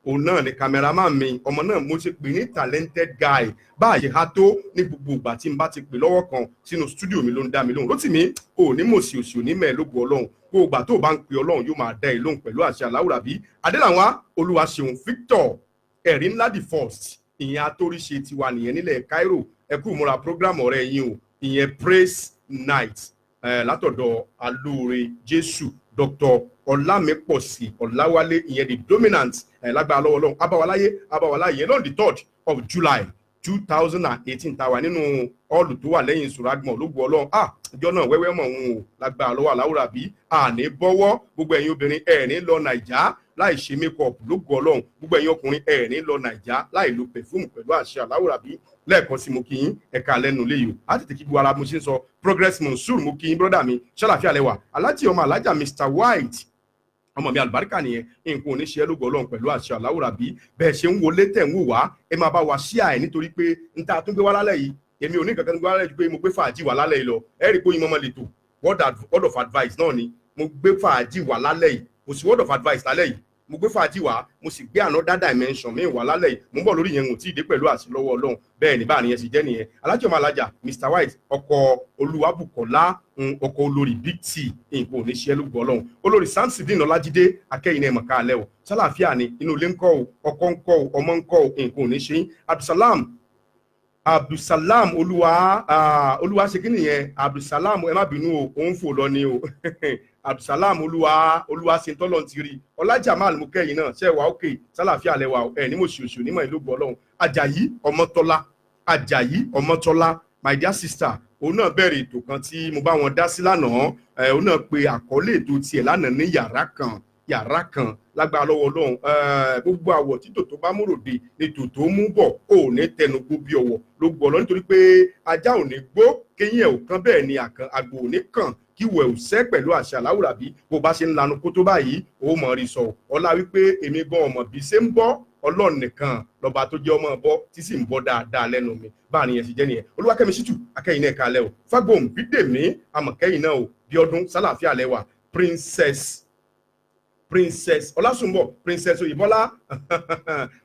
òun náà ni cameraman mi, ọmọ náà mo ti pè ní talented guy bá a ṣe há tó ní gbogbo ìgbà tí n bá ti pè lọ́wọ́ kan sínú studio mi ló ń dá mi lóhùn. Rótìmí ò ní mòsì òsì òní mẹ́ẹ̀ẹ́lógún Ọlọ́run, gbogbo ìgbà tó o bá ń pe Ọlọ́run yóò máa dá ẹ lóhùn pẹ̀lú àṣẹ Aláwùrábí. Adélànwá Olúwaṣeun Victor ẹ̀rí ńlá the first, ìyẹn atóríṣe tiwa nìyẹn nílẹ̀ Cairo. Ẹ kú múra program ọ̀rẹ́ yín o, ìyẹn praise night látọ̀dọ̀ alóore Jésù Dr. Ọlámípọ̀sí Ọláwálé, ìyẹn the dominant lágbára lọ́wọ́ Ọlọ́run. Abáwaláyé lọ́n the 3rd of July 2018 tàwa nínú ọ̀lù tó wà lẹ́yìn Sùrágbọ̀n ológun Ọlọ́run. Ìjọ náà wẹ́wẹ́ mọ̀ wọn o lágbára lọ́wọ́ Aláwùrábí. Àní bọ́wọ́, gbogbo ẹ̀yin obìnrin ẹ̀rín lọ Nàìjà láì ṣe makeup lógun Ọlọ́run, gbogbo ẹ̀yin ọkùnrin ẹ̀rín lọ Nàìjà láì lo perfume pẹ̀lú àṣẹ Aláwùrábí. Lẹ́ẹ̀kan sí mo kí yín ẹ̀ka lẹ́nu léyìí o, á tètè kí gbogbo ara mo ṣe ń sọ. Progress Monsur mo kí yín brọ́dà mi, ṣàlàfíà lẹ́wà. Aláàjì ọmọ alájà Mr. White, ọmọ mi àlùbáríkà nìyẹn, nǹkan oníṣẹ́ lógo Ọlọ́run pẹ̀lú àṣẹ Aláwùrábí. Bẹ́ẹ̀ ṣe ń wọlé tẹ̀ ń wò wá, ẹ máa bá wa ṣíà ẹ̀ nítorí pé n ta tún gbé wá lálẹ́ yìí, èmi ò ní kankan gbé wá lálẹ́ yìí pé mo gbé fàájì wá lálẹ́ yìí lọ. Ẹ rí i pé yín mọ́mọ́ lè tò word of advice náà ni mo gbé fàájì wá lálẹ́ yìí, kò sí word of advice lálẹ́ yìí, mo gbé fàájì wá, mo sì gbé another dimension mi wá lálẹ́ yìí. Mo ń bọ̀ lórí yẹn ò tí ì dé pẹ̀lú àṣẹ lọ́wọ́ Ọlọ́run. Bẹ́ẹ̀ ni báà nìyẹn sì jẹ́ nìyẹn. Aláàjì ọmọ alájà Mr. White ọkọ Olúwabùkọ́lá ọkọ olórí Big T, nǹkan oníṣẹ́ lógo Ọlọ́run. Olórí Samson Ọlájídé akẹ́yìn náà mọ̀ká alẹ́ o, sálàáfíà ni, inú ilé ńkọ́ o, ọkọ ńkọ́ o, ọmọ ńkọ́ o, nǹkan oníṣẹ́. Abdulsalam olúwa ṣe kí nìyẹn? Abdulsalam ẹ má bínú o, òun fò lọ ni o. Abdulsalam olúwa ṣe tọ́lọ̀ ti rí. Ọlájàmál mú kẹ́yìn náà ṣe wà òkè, sálàáfíà lẹ́wà ẹ̀ ní mòṣìṣì onímọ̀ ìlógun Ọlọ́run. Àjàyí Ọmọ́tọ́lá my dear sister, òun náà bẹ̀rẹ̀ ètò kan tí mo bá wọn dá sí lánàá. Òun náà pe àkọlé ètò tiẹ̀ lánàá ní yàrá kan lágbára lọ́wọ́ Ọlọ́run. Gbogbo àwọ̀ títò tó bá múròde ètò tó mú bọ̀ ò ní tẹnu gbó bí ọwọ́ ló gbọ́ lọ, nítorí pé ajá ò ní gbó kéyìn ẹ̀ ò kan, bẹ́ẹ̀ ni àgbò ò ní kàn kí wẹ̀ ò sẹ́ pẹ̀lú àṣẹ Aláwùrábí. Bó bá ṣe ń lanu kó tó báyìí ó mọ̀ rí sọ ọlá wípé èmi gan ọmọ bí ṣe ń bọ́ Ọlọ́run nìkan lọ́ba tó jẹ́ ọmọ bọ́ tí sì ń bọ́ dáadáa lẹ́nu mi. Báà nìyẹn sì jẹ́ nìyẹn. Olúwakẹ́mi Ṣítù akẹ́yìn náà kalẹ̀ o, Fágbóhùn Bídèmí amọ̀kẹ́yìn náà o, Bíọ́dún sálàáfíà lẹ́wà, Princess Ọlásùnbọ̀, Princess Oyèbọ́lá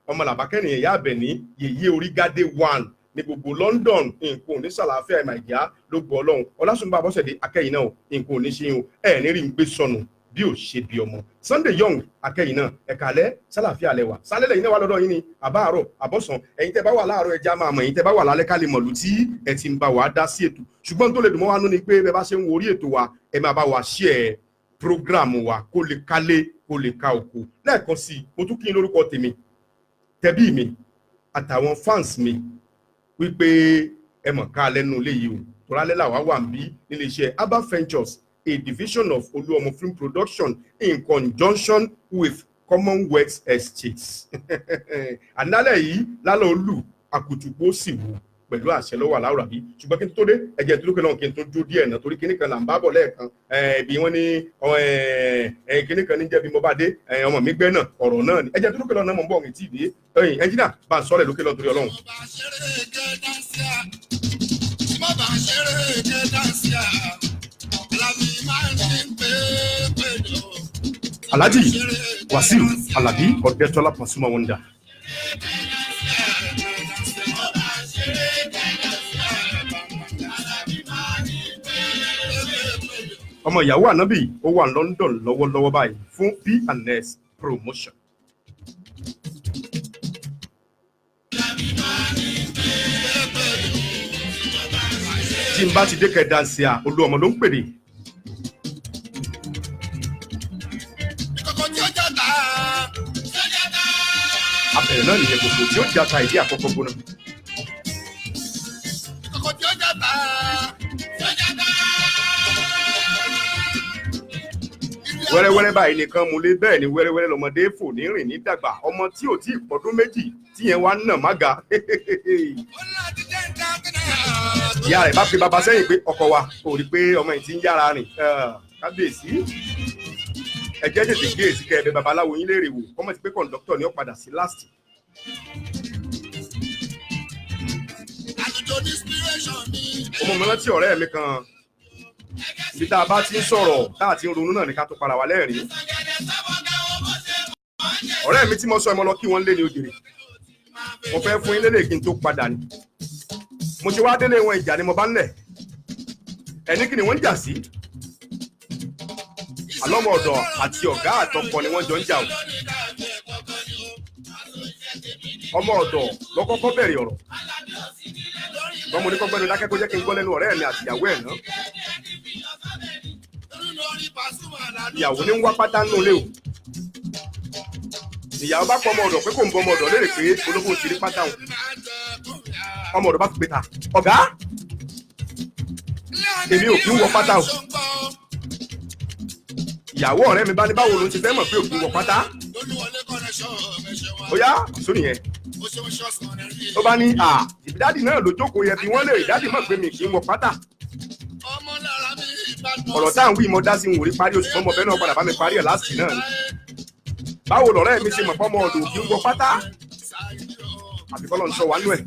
ọmọ làbákẹ́ nìyẹn, ìyá Àbẹ̀ní yèyé Orígádé 1 ní gbogbo London. Nǹkan òní sàlàáfíà ìmàìjà ló gbọ́ Ọlọ́run. Ọlásùnbọ̀ Abọ́sẹ̀dé akẹ́yìn náà o, nǹkan òní ṣe o, ẹ̀ ní rí ń gbé sọnù bí ò ṣe bí ọmọ. Sunday Young akẹ́yìn náà ẹ̀kálẹ́ sálàáfíà lẹ́wà, sálẹ́lẹ̀ yìí náà wà lọ́dọ̀ yín ni àbáàrọ̀ àbọ̀sán. Ẹ̀yin tẹ́ bá wà láàárọ̀ ẹja máa mọ̀, ẹ̀yin tẹ́ bá wà lálẹ́ ká lè mọ̀lú tí ẹ ti ń bá wa dá sí ètò. Ṣùgbọ́n tó lè dùn mọ́ wa nú ni pé bẹ́ẹ̀ bá ṣe ń wo orí ètò wa ẹ máa bá wa share program wa kó lè kálé kó lè ka òkú. Lẹ́ẹ̀kan sí i mo tún kí n lórúkọ tèmi, tẹbí mi àtàwọn fans mi wípé ẹ mọ̀ ká lẹ́nu léyìí o, tọ́lálẹ́ làwa wà ń bí nílé iṣẹ́ Abba Ventures, a division of Oluomo Film Production in conjunction with Commonwealth Estates. Ànálẹ̀ yìí lálẹ́ olú àkùtùkù sì wù pẹ̀lú àṣẹ lọ́wọ́ Aláwùrábí. Ṣùgbọ́n kí n tó dé ẹ̀jẹ̀ tó lókè náà kí n tó dúró díẹ̀ náà torí kíní kan là ń bá bọ̀ lẹ́ẹ̀kan. Bí wọ́n ní kíní kan ní jẹ́ bí mo bá dé ọmọ mi gbẹ́ náà ọ̀rọ̀ náà ni. Ẹ̀jẹ̀ tó lókè náà mọ̀ ń bọ̀ ní tí ìdí. Ẹnjìnà bá ń sọ́lẹ̀ lókè náà torí Ọlọ́run. Alhaji Wasiu Alabi Ọ̀dẹ́tọ́lá Pasuma Wonder. Ọmọ ìyàwó ànábì ó wà London lọ́wọ́lọ́wọ́ báyìí fún P&S promotion. Tí n bá ti dé kẹ́dánsì à Olúọmọ ló ń pèrè. Abẹ̀rẹ̀ náà nìyẹn gbogbo tí ó jata ìdí àkọ́kọ́ gbóná. Wẹ́rẹ́wẹ́rẹ́ báyìí nìkan mo lé, bẹ́ẹ̀ ni wẹ́rẹ́wẹ́rẹ́ lọmọdé fò ní rìn ní dàgbà. Ọmọ tí ò tí ì pọ́dún méjì tí yẹn wá nà mága. Ìyá rẹ̀ bá fi bàbá sẹ́yìn pé ọkọ wa ò rí pé ọmọ yìí ti ń yára rìn. Kábíyèsí ẹ̀jẹ̀ tètè gé èsì kẹ́ ẹ̀bẹ̀ babaláwo yín léèrè wò kọ́mọ ti pé kọ̀ǹdọ́tọ̀ ni ó padà sí last. Ọmọ mi rántí ọ̀rẹ́ mi kan bí tá a bá ti ń sọ̀rọ̀ tá a ti ń ronú náà ní ká tó para wa lẹ́rìn. ọ̀rẹ́ mi tí mo sọ ẹ mo lọ kí wọ́n lé ní òjèrè mo fẹ́ fún yín lélẹ̀ kí n tó padà ní mo ṣe wá délé wọn ìjà ni mo bá ń lẹ̀ ẹni kí ni wọ́n ń jà sí àlọ́mọ ọ̀dọ̀ àti ọ̀gá àtọkọ ni wọ́n jọ ń jà o ọmọ ọ̀dọ̀ ló kọ́kọ́ bẹ̀rẹ̀ ọ̀rọ̀ wọ́n mo ní kọ́ gbẹ́nu dákẹ́ kó jẹ́ kí n gbọ́ lẹ́nu ọ̀rẹ́ mi àti ìyàwó ẹ̀ náà ìyàwó ní ń wá pátá nínú ilé o ìyàwó bá pọ̀ ọmọ ọ̀dọ̀ pé kò ń bọ ọmọ ọ̀dọ̀ léèrè pé ológun ti rí pátá o ọmọ ọ̀dọ̀ bá fi gbé ta ọ̀gá èmi ò kí ń wọ pátá o ìyàwó ọ̀rẹ́ mi bá ní báwo ló ti fẹ́ mọ̀ pé ò kí ń wọ pátá ó yá sórí yẹn ó bá ní ìdádì náà ló jókòó yẹ bí wọ́n lè ìdádì mọ̀ pé mi kì í wọ pátá ọ̀rọ̀ tá à ń wí mo dá sí n wò rí parí oṣù mọ́mọ́ bẹ́ẹ̀ náà padà bá mi parí ẹ̀ láti náà ni báwo lọ̀rẹ́ mi ṣe mọ̀ fọ́mọ ọ̀dọ̀ kì í wọ pátá àbí kọ́ ló ń sọ wá nú ẹ̀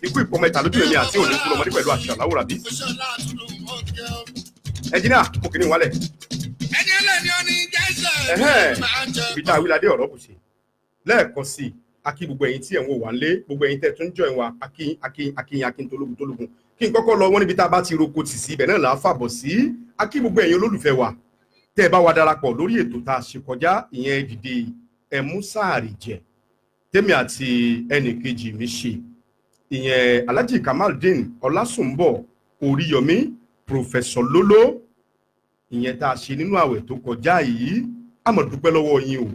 ikú ìpọ́nmọ ìta lójú èmi àti òní kúrò ọmọdé pẹ̀lú àṣà láwùrà bí ẹnjìnìà mo kì í ní wálẹ̀ peter awilade ọ̀rọ̀ kò ṣe lẹ́ẹ̀kan sí i akí gbogbo ẹ̀yin tí ẹ̀ ń wò wá lé gbogbo ẹ̀yin tẹ̀ tún join wa akí tológun kí n kọ́kọ́ lọ wọ́n níbi tá a bá ti roko tì sí ibẹ̀ náà là á fàbọ̀ sí akí gbogbo ẹ̀yin olólùfẹ́ wa tẹ́ ẹ bá wa darapọ̀ lórí ètò tá a ṣe kọjá ìyẹn dìde ẹ̀mú sáàrì jẹ tèmi àti ẹnì kejì mi ṣe ìyẹn Alhaji Kamaldeen Ọlásùnbọ̀ Oríyọmí Professor Lolo ìyẹn tá a ṣe nínú àwẹ̀ tó kọjá yìí a máa dúpẹ́ lọ́wọ́ yín o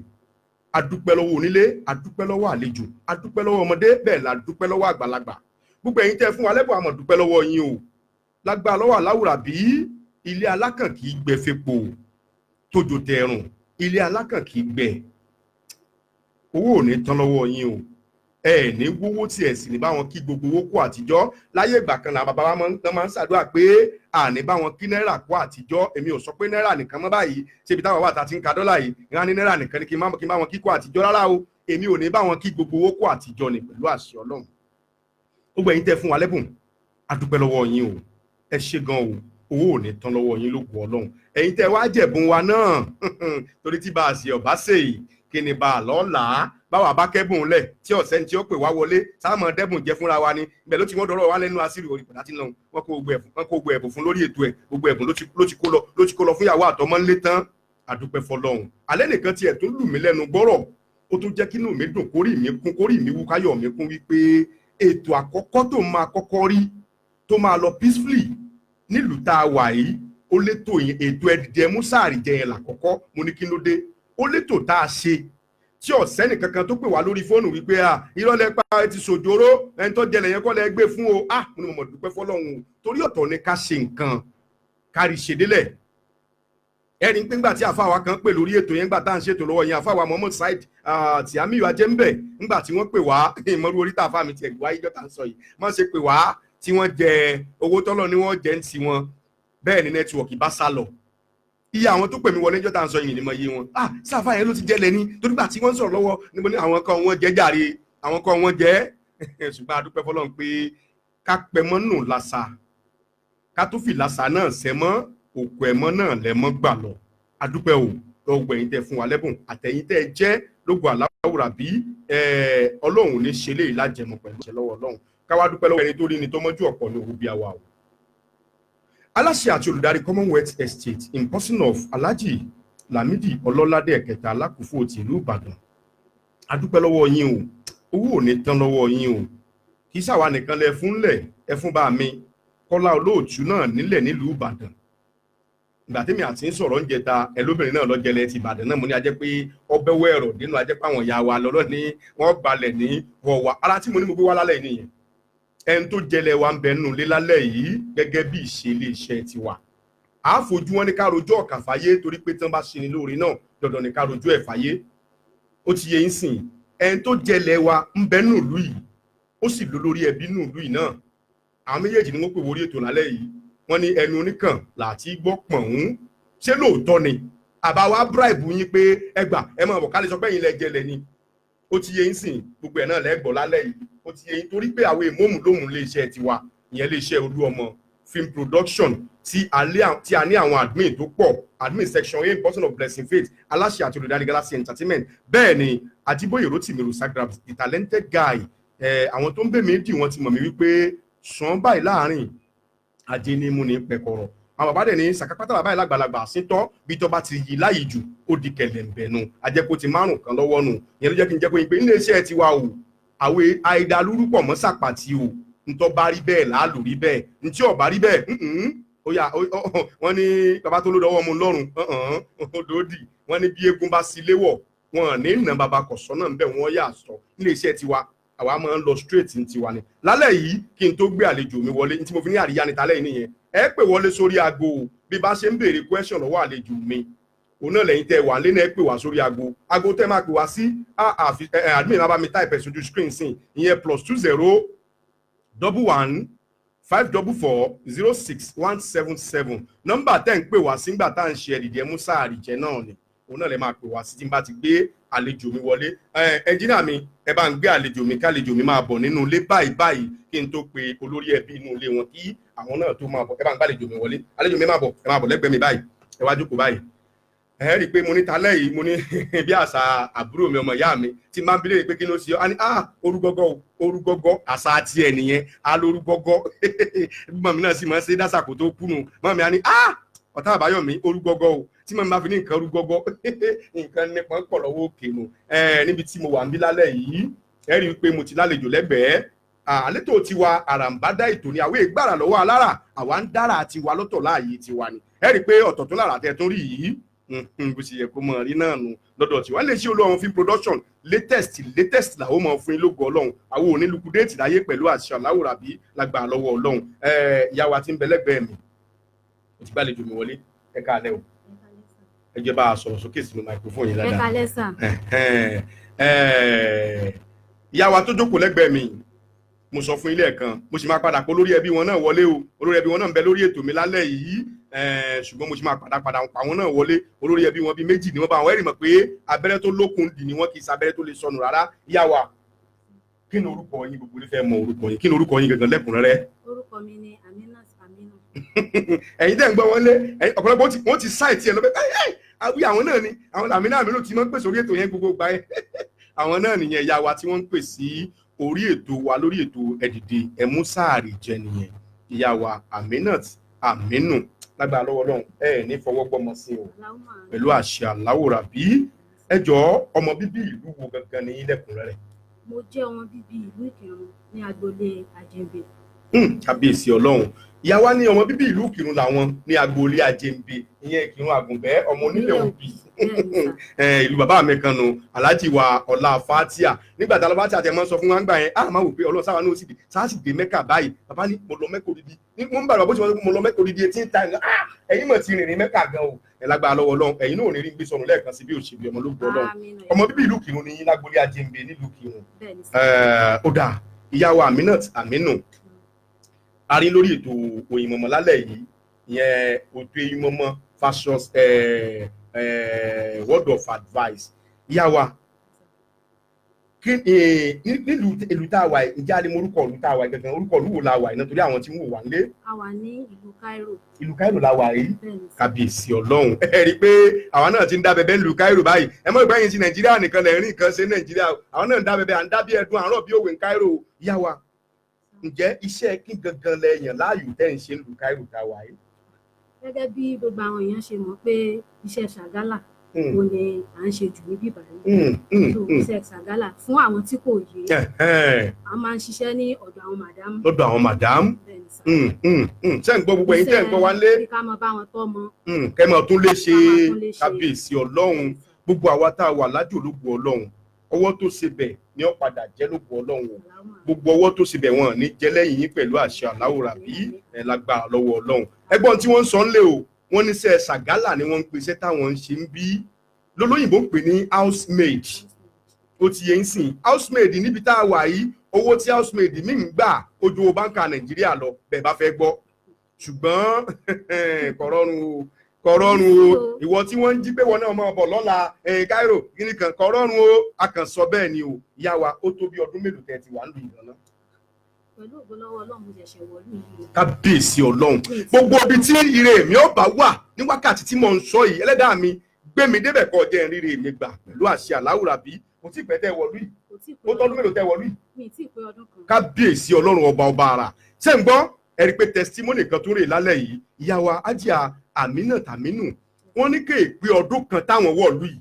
a dúpẹ́ lọ́wọ́ onílé a dúpẹ́ lọ́wọ́ àlejò a dúpẹ́ lọ́wọ́ ọmọdé bẹ́ẹ̀ la dúpẹ́ lọ́wọ́ àgbàlagbà gbogbo ẹ̀yin tẹ́ fún wa lẹ́bùn a máa dúpẹ́ lọ́wọ́ yín o lágbára lọ́wọ́ aláwùrà bí ilé alákàn kì í gbẹ fepo tójò tẹrùn ilé alákàn kì í gbẹ owó ò ní tán lọ́wọ́ yín o ẹ ní wówó tí ẹ sì ní báwọn kí gbogbo owó kó àtijọ́ láyé ìgbà kan náà bàbá wa máa ń ṣàdúrà pé àní báwọn kí náírà kó àtijọ́ èmi ò sọ pé náírà nìkan mọ́ báyìí ṣébi táwọn wà tá ti ń ka dọ́là yìí ìran ní náírà nìkan ni kí n bá wọn kí kó àtijọ́ rárá o èmi ò ní báwọn kí gbogbo owó kó àtijọ́ ni pẹ̀lú àṣẹ Ọlọ́run gbogbo ẹ̀yin tẹ́ fún wa lẹ́bùn a dúpẹ́ lọ́wọ́ yín o ẹ ṣé gan o owó ò ní tán lọ́wọ́ yín lógo Ọlọ́run ẹ̀yin tẹ́ wá jẹ̀bùn wa náà torí tí bá a ṣe ọ̀bá ṣèyí kí ni bá a lọ́la báwa bá kẹ́bùn lẹ̀ tí ọ̀sẹ̀ ní tí ó pè wá wọlé sáàmọ̀ dẹ́bùn jẹ́ fúnra wa ni ibẹ̀ ló ti wọ́n dọ̀rọ̀ wá lẹ́nu àṣírí orí pẹ̀lú àti náà wọ́n kó gbogbo ẹ̀bùn fún lórí ètò ẹ̀ gbogbo ẹ̀bùn ló ti kó lọ fún ìyàwó àtọmọ́ ńlé tán àdúpẹ́ fọlọ́hun alẹ́ nìkan tiẹ̀ tó lù mí lẹ́nu gbọ́rọ̀ ó tún jẹ́ kínú mi dùn kórì mi wú káyọ̀ mi kún wípé ètò àkọ́kọ́ tó máa kọ́kọ́ rí tó máa lọ peacefully nílùú tá a wà yìí ó létò ètò ẹ̀dìdẹ̀ músàárì jẹ yẹn làkọ́kọ́ mo ní kí ló dé ó létò tá a ṣe tí ọ̀sẹ́ nìkan kan tó pè wá lórí fóònù wípé ìrọ̀lẹ́ pa ti sòjóró ẹni tó jẹlẹ̀ yẹn kọ́ lẹ́ gbé fún o mo ní mo mọ̀ dúpẹ́ fọlọ́run o torí ọ̀tọ̀ ni ká ṣe nǹkan kárí ṣe délẹ̀ ẹni pé ńgbà tí àfáwa kan pè lórí ètò yẹn ńgbà tá à ń ṣètò lọ́wọ́ yẹn àfáwa Muhammad Said tí Amiyu Ajẹ́ńbẹ̀ ńgbà tí wọ́n pè wá ìmọ̀rú orí tá àfáà mi tiẹ̀ wá ìjọ tá à ń sọ yìí má ṣe pè wá tí wọ́n jẹ owó tọ́lọ̀ ni wọ́n jẹ́ ń ti wọn bẹ́ẹ̀ ni nẹ́tíwọ̀kì bá sá lọ iye àwọn tó pè mí wọlé jọ́ta ń sọ yìí ni mo yé wọn sáfà yẹn ló ti jẹ́lẹ̀ ní torí gbà tí wọ́n ń sọ̀rọ̀ lọ́wọ́ níbo ní àwọn kan wọ́n jẹ́ jàre àwọn kan wọ́n jẹ́ ṣùgbọ́n a dúpẹ́ fọlọ́run pé ká pẹ̀mọ́ nù làṣà ká tó fi làṣà náà sẹ́mọ́ òkú ẹ̀mọ́ náà lẹ́mọ́ gbà lọ a dúpẹ́ o lọ́gbọ̀ ẹ̀yin tẹ́ fún wa lẹ́bùn àtẹ̀yin tẹ́ jẹ́ lógo aláwòrán bí Ọlọ́run ní ṣe léyìí lájẹmọ́ pẹ̀lú ìṣẹ́ lọ́wọ́ Ọlọ́run káwá dúpẹ́ lọ́wọ́ ẹni tó rí ni tó mọ́jú ọ̀pọ̀ ní òru bí àwa o aláṣẹ àti olùdarí Commonwealth Estate in person of Alhaji Lamidi Ọlọ́ládé ẹ̀kẹta alákòófò ti ìlú Ìbàdàn a dúpẹ́ lọ́wọ́ yín o owó ò ní tán lọ́wọ́ yín o kì í ṣàwa nìkan lẹ fúnlẹ̀ ẹ fún bá mi Kọ́lá Olóòtú náà nílẹ̀ nílùú Ìbàdàn ìgbà tèmi àti ń sọ̀rọ̀ ń jẹta ẹ lóbìnrin náà lọ́jẹlẹ̀ ti Ìbàdàn náà mo ní ajẹ́ pé ọbẹ̀ wẹ̀rọ̀ nínú ajẹ́ pé àwọn ìyá wa lọ́lọ́ ní wọ́n balẹ̀ ní wọ̀wà ara tí mo ní mo gbé wá lálẹ́ nìyẹn ẹni tó jẹlẹ̀ wa ń bẹ nínú ilé lálẹ́ yìí gẹ́gẹ́ bí ìṣe ilé iṣẹ́ tiwa a fojú wọn ní ká rojọ́ ọ̀kà fáyé torí pé tí wọ́n bá ṣe ni lóore náà dandan ní ká rojọ́ ẹ̀ fáyé ó ti yẹ ń sìn ẹni tó jẹlẹ̀ wa ń bẹ nínú ìlú yìí ó sì lọ lórí ẹbí nínú ìlú yìí náà àwọn méjèèjì ni wọ́n pè wórí ètò lálẹ́ yìí wọ́n ní ẹnu oníkàn láti gbọ́ pọ̀n ṣé lóòótọ́ ni àbá wa bribe yín pé ẹgbà ẹ máa bọ̀ ká lè sọ pé ẹ̀yin lẹ jẹlẹ̀ ni ó ti yẹ ń sìn gbogbo ẹ̀ náà lẹ́gbọ̀ lálẹ́ yìí ó ti yẹ ń torí pé àwọn èmóòmù lóhùn lè iṣẹ́ tiwa ìyẹn lè iṣẹ́ Olúọmọ film production tí a ní àwọn admin tó pọ̀, admin section A person of Blessing Faith, aláṣẹ àti olùdarí Galaxy Entertainment. Bẹ́ẹ̀ ni Ajíbóyè Rótìmí Rosagrabs, the talented guy. Àwọn tó ń bẹ̀ mí dì wọ́n ti mọ̀ mí wípé sàn báyìí láàrin ajé ní mú ní pẹ̀kọ̀rọ̀. Àwọn bàbá dẹ̀ ní sàkápátá bàbá ìlágbàlagbà síntọ́ bí tọ́ bá ti yí láyìí jù ó di kẹlẹ̀ǹbẹ̀nu ajẹ́kó ti márùn kan lọ́wọ́ nù. Ìyẹn ló jẹ́ kí n jẹ́ pé pé ilé iṣẹ́ tiwa o àwẹ̀ àìdálórúpọ̀ mọ́ sàpàtì o ntọ́ bá rí bẹ́ẹ̀ láàlú rí bẹ́ẹ̀ ntí ọ̀bá rí bẹ́ẹ̀ wọ́n ní bàbá tó ló dọwọ́ mu lọ́rùn òdòdì wọ́n ní bí eégún bá sí léwọ̀ wọn ní ìnà bàbá kọ̀sọ́ náà ń bẹ̀ wọ́n yà sọ ilé iṣẹ́ tiwa àwa máa ń lọ straight ní tiwa ni. Lálẹ́ yìí kí n tó gbé àlejò mi wọlé ní tí mo fi ní àríyá ní talẹ́ yìí nìyẹn ẹ pè wọlé sórí aago bí bá ṣe ń béèrè question lọ́wọ́ àlejò mi òun náà lẹ́yìn tẹ́ wà lé náà ẹ pè wá sórí aago tẹ́ máa pè wá sí admin náà bá mi type ẹ̀ sójú screen sí ìyẹn +20 11 544 06177 nọ́mbà tẹ́ ń pè wá sígbà tá à ń ṣe ẹ̀dìdì ẹ̀mú sáàrì jẹ́ náà ni òun náà lè máa pè wá sí tí n bá ti gbé àlejò mi wọlé. Ẹnjìnà mi ẹ bá ń gbé àlejò mi kálejò mi máa bọ̀ nínú ilé báyìí kí n tó pe olórí ẹbí inú ilé wọn kí àwọn náà tó máa bọ̀. Ẹ bá ń gbé àlejò mi wọlé, àlejò mi máa bọ̀ lẹ́gbẹ̀ẹ́ mi báyìí, ẹ wá jókòó báyìí. Ẹ rí i pé mo ní talẹ́ yìí mo ní bí àṣà àbúrò mi ọmọ ìyá mi tí máa ń bilé pé kí ló ṣe ọ́ á ní orúgọ́gọ́ àṣà tiẹ̀ nìyẹn alórúgọ́gọ́ bí màmí náà sì máa ń ṣe dásàkó tó kùnú màmí á ní ọ̀tá àbáyọ̀mí orúgọ́gọ́ o tí màmí máa fi ní nǹkan orúgọ́gọ́ nǹkan nípa pọ̀ lọ́wọ́ òkè nù níbi tí mo wà ń bí lálẹ́ yìí ẹ rí i pé mo ti lálejò lẹ́gbẹ̀ẹ́ àlétò tiwa àràǹbádá ètò ni àwọn ìgbàrà lọ́wọ́ alára àwa ń dára tiwa lọ́tọ̀ láàyè tiwa ni ẹ rí i pé ọ̀tọ̀ tó lára tẹ́ tó rí yìí bó ṣe yẹ kó mọ̀ rí náà nù lọ́dọ̀ tí wọ́n lè ṣe olóhùn film production latest làwọn mọ̀ fún ilógo ọlọ́run àwọn ò ní lukudéètì láyé pẹ̀lú àṣà láwòrán bí lágbà lọ́wọ́ ọlọ́run ìyá wa tí ń bẹ lẹ́gbẹ̀ẹ́ mi ó ti gbàlejò mi wọlé ẹ káalẹ́ o ẹ jẹ́ bá a sọ̀rọ̀ sókè sínú microphone yẹn dáadáa ẹ káalẹ́ sà. ìyá wa tó jókòó lẹ́gbẹ̀ẹ́ mi mo sọ fún ilé ẹ̀kan mo sì máa padà pé olórí ẹbí wọn náà wọlé o olórí ẹbí wọn náà ń bẹ lórí ètò mi lálẹ́ yìí ṣùgbọ́n mo sì máa padà pa àwọn náà wọlé olórí ẹbí wọn bíi méjì ni wọ́n bá àwọn ẹ̀rì mọ̀ pé abẹ́rẹ́ tó lókun dì ní wọ́n kì í sábẹ́rẹ́ tó lè sọnù rárá. Ìyá wa kí ni orúkọ yín gbogbo nífẹ̀ẹ́ mọ orúkọ yín kí ni orúkọ yín gangan lẹ́kùnrẹ́rẹ́. Orúkọ mi ni Aminat Aminu. ẹ̀yin tẹ́ ń gbọ́ wọn lé ọ̀pọ̀lọpọ̀ wọ́n ti sáìtì ẹ̀ lọ́pẹ́ àwí àwọn náà ni àwọn Amina Aminu ti máa ń pè sórí ètò yẹn gbogbo gbà yẹn àwọn náà nìyẹn ìyá wa tí wọ́n ń pè sí orí ètò wa lórí ètò ẹ̀dìdì ẹ̀mú sáàrì jẹ nìyẹn ìyá wa Aminat Aminu lágbára lọ́wọ́ Ọlọ́run ní fọwọ́ gbọ́mọ sí o pẹ̀lú àṣẹ aláwòrán bí ẹjọ́ ọmọ bíbí ìlú wo gangan ní lẹ́kùnrẹ́rẹ́. Mo jẹ́ ọmọ bíbí ìlú Ìkìrun ní agboolé Ajembe. Kábíyèsí Ọlọ́run ìyá wa ní ọmọ bíbí ìlú Ìkìrun làwọn ní agboolé Ajembe ìyẹn Ìkìrun Àgùnbẹ́ ọmọ onílẹ̀ òbí ìlú bàbá mi kan nù Alhaji wa Ọlá Fatia nígbà tí alábàtì àti ẹ̀mọ́ sọ fún wa ń gbà yẹn máa wò pé Ọlọ́run sáwà náà sì dé sáàsì dé Mẹ́kà báyìí bàbá ní mo lọ Mẹ́kà odidi mo ń bàbá bó ṣe mo lọ Mẹ́kà odidi 18 times ẹ̀yin mọ̀ ti rìnrìn Mẹ́kà gan o ẹ̀ lágbára lọ́wọ́ Ọlọ́run ẹ̀yin náà ò ní rí gbé sọnù lẹ́ẹ̀kan sí bí òṣèlú ọmọ ológun Ọlọ́run ọmọ bíbí ìlú Ìkìrun ní lágbolé Ajembe nílùú Ìkìrun. Ó dà ìyá wa Aminat Aminu a rí lórí ètò Oyinmomo lálẹ́ yìí ìyẹn ètò Oyinmomo versus word of advice ìyá wa nílùú ìlú tá a wà ìjà ni mo orúkọ ìlú tá a wà gangan orúkọ ìlú wo la wà iná torí àwọn tí ń wò wá nílé. A wà ní ìlú Cairo. Ìlú Cairo la wà yìí kábíyèsí Ọlọ́run ẹ rí i pé àwọn náà ti ń dá bẹbẹ nílùú Cairo báyìí ẹ mọ̀ ìgbà yẹn sí Nàìjíríà nìkan lẹ rí nǹkan ṣe Nàìjíríà àwọn náà ń dá bẹbẹ à ń dá bí ẹdun àárọ̀ bí òwe ní Cairo ìyá wa ǹjẹ́ iṣẹ́ kí gangan lẹ yàn láàyò tẹ́ ń ṣe nílùú Cairo tá a wà yìí. Gẹ́gẹ́ bí gbogbo àwọn èèyàn ṣe mọ̀ pé iṣẹ́ ṣàgálà wo ni à ń ṣe jù ní bíbá yìí. Iṣẹ́ ṣàgálà fún àwọn tí kò yé a máa ń ṣiṣẹ́ ní ọ̀dọ̀ àwọn màdámù. Lọ́dọ̀ àwọn màdámù ṣé ń gbọ́ gbogbo ẹ̀yin tẹ́ ń gbọ́ wá lé. ká mọ bá wọn tọ́ mọ. kẹ́mọ̀ tún lè ṣe kábíyèsí Ọlọ́run gbogbo àwa tá a wà lájò lógo Ọlọ́run ọwọ́ tó ṣe bẹ̀ ni ó padà jẹ́ lógo Ọlọ́run o gbogbo ọwọ́ tó ṣe bẹ̀ wọ́n ní jẹ́ lẹ́yìn yín pẹ̀lú àṣẹ aláwòrán bí lágbára lọ́wọ́ Ọlọ́run ẹgbọ́n tí wọ́n ń sọ ń lé o wọ́n ní iṣẹ́ ṣàgálà ni wọ́n ń pè iṣẹ́ táwọn ń ṣe ń bí lólóyìnbó ń pè ní housemaid ó ti yẹ ń sìn housemaid níbi tá a wà yìí owó tí housemaid mi ń gbà ojú owó báńkà Nàìjíríà lọ bẹ́ẹ̀ bá fẹ́ gbọ́ ṣùgbọ́n kọ̀rọ̀rùn o ìwọ tí wọ́n ń jí pé wọn náà máa bọ̀ lọ́la Cairo kíní kan kọ̀rọ̀rùn o a kàn sọ bẹ́ẹ̀ ni o ìyá wa ó tó bí ọdún mélòó tẹ́ ti wà nílùú ìdáná. pẹ̀lú ògo lọ́wọ́ Ọlọ́run mo ṣẹ̀ṣẹ̀ wọ̀lú yìí. Kábíyèsí Ọlọ́run gbogbo ibi tí ire mi ó bá wà ní wákàtí tí mo ń sọ yìí ẹlẹ́dàá mi gbé mi débẹ̀ kó jẹ́ rírì mi gbà pẹ̀lú àṣẹ aláwùrà bí kò tí ì pẹ́ tẹ́ wọ̀lú yìí ó tọ́dún mélòó tẹ́ wọ̀lú yìí. mi tí ì pé ọdún kan. Kábíyèsí Ọlọ́run ọba ara ṣé ń gbọ́ ẹ rí i pé testimony kan tó rè lálẹ́ yìí ìyá wa Hajiya Aminat Aminu wọ́n ní kéèpé ọdún kan táwọn wọ̀lú yìí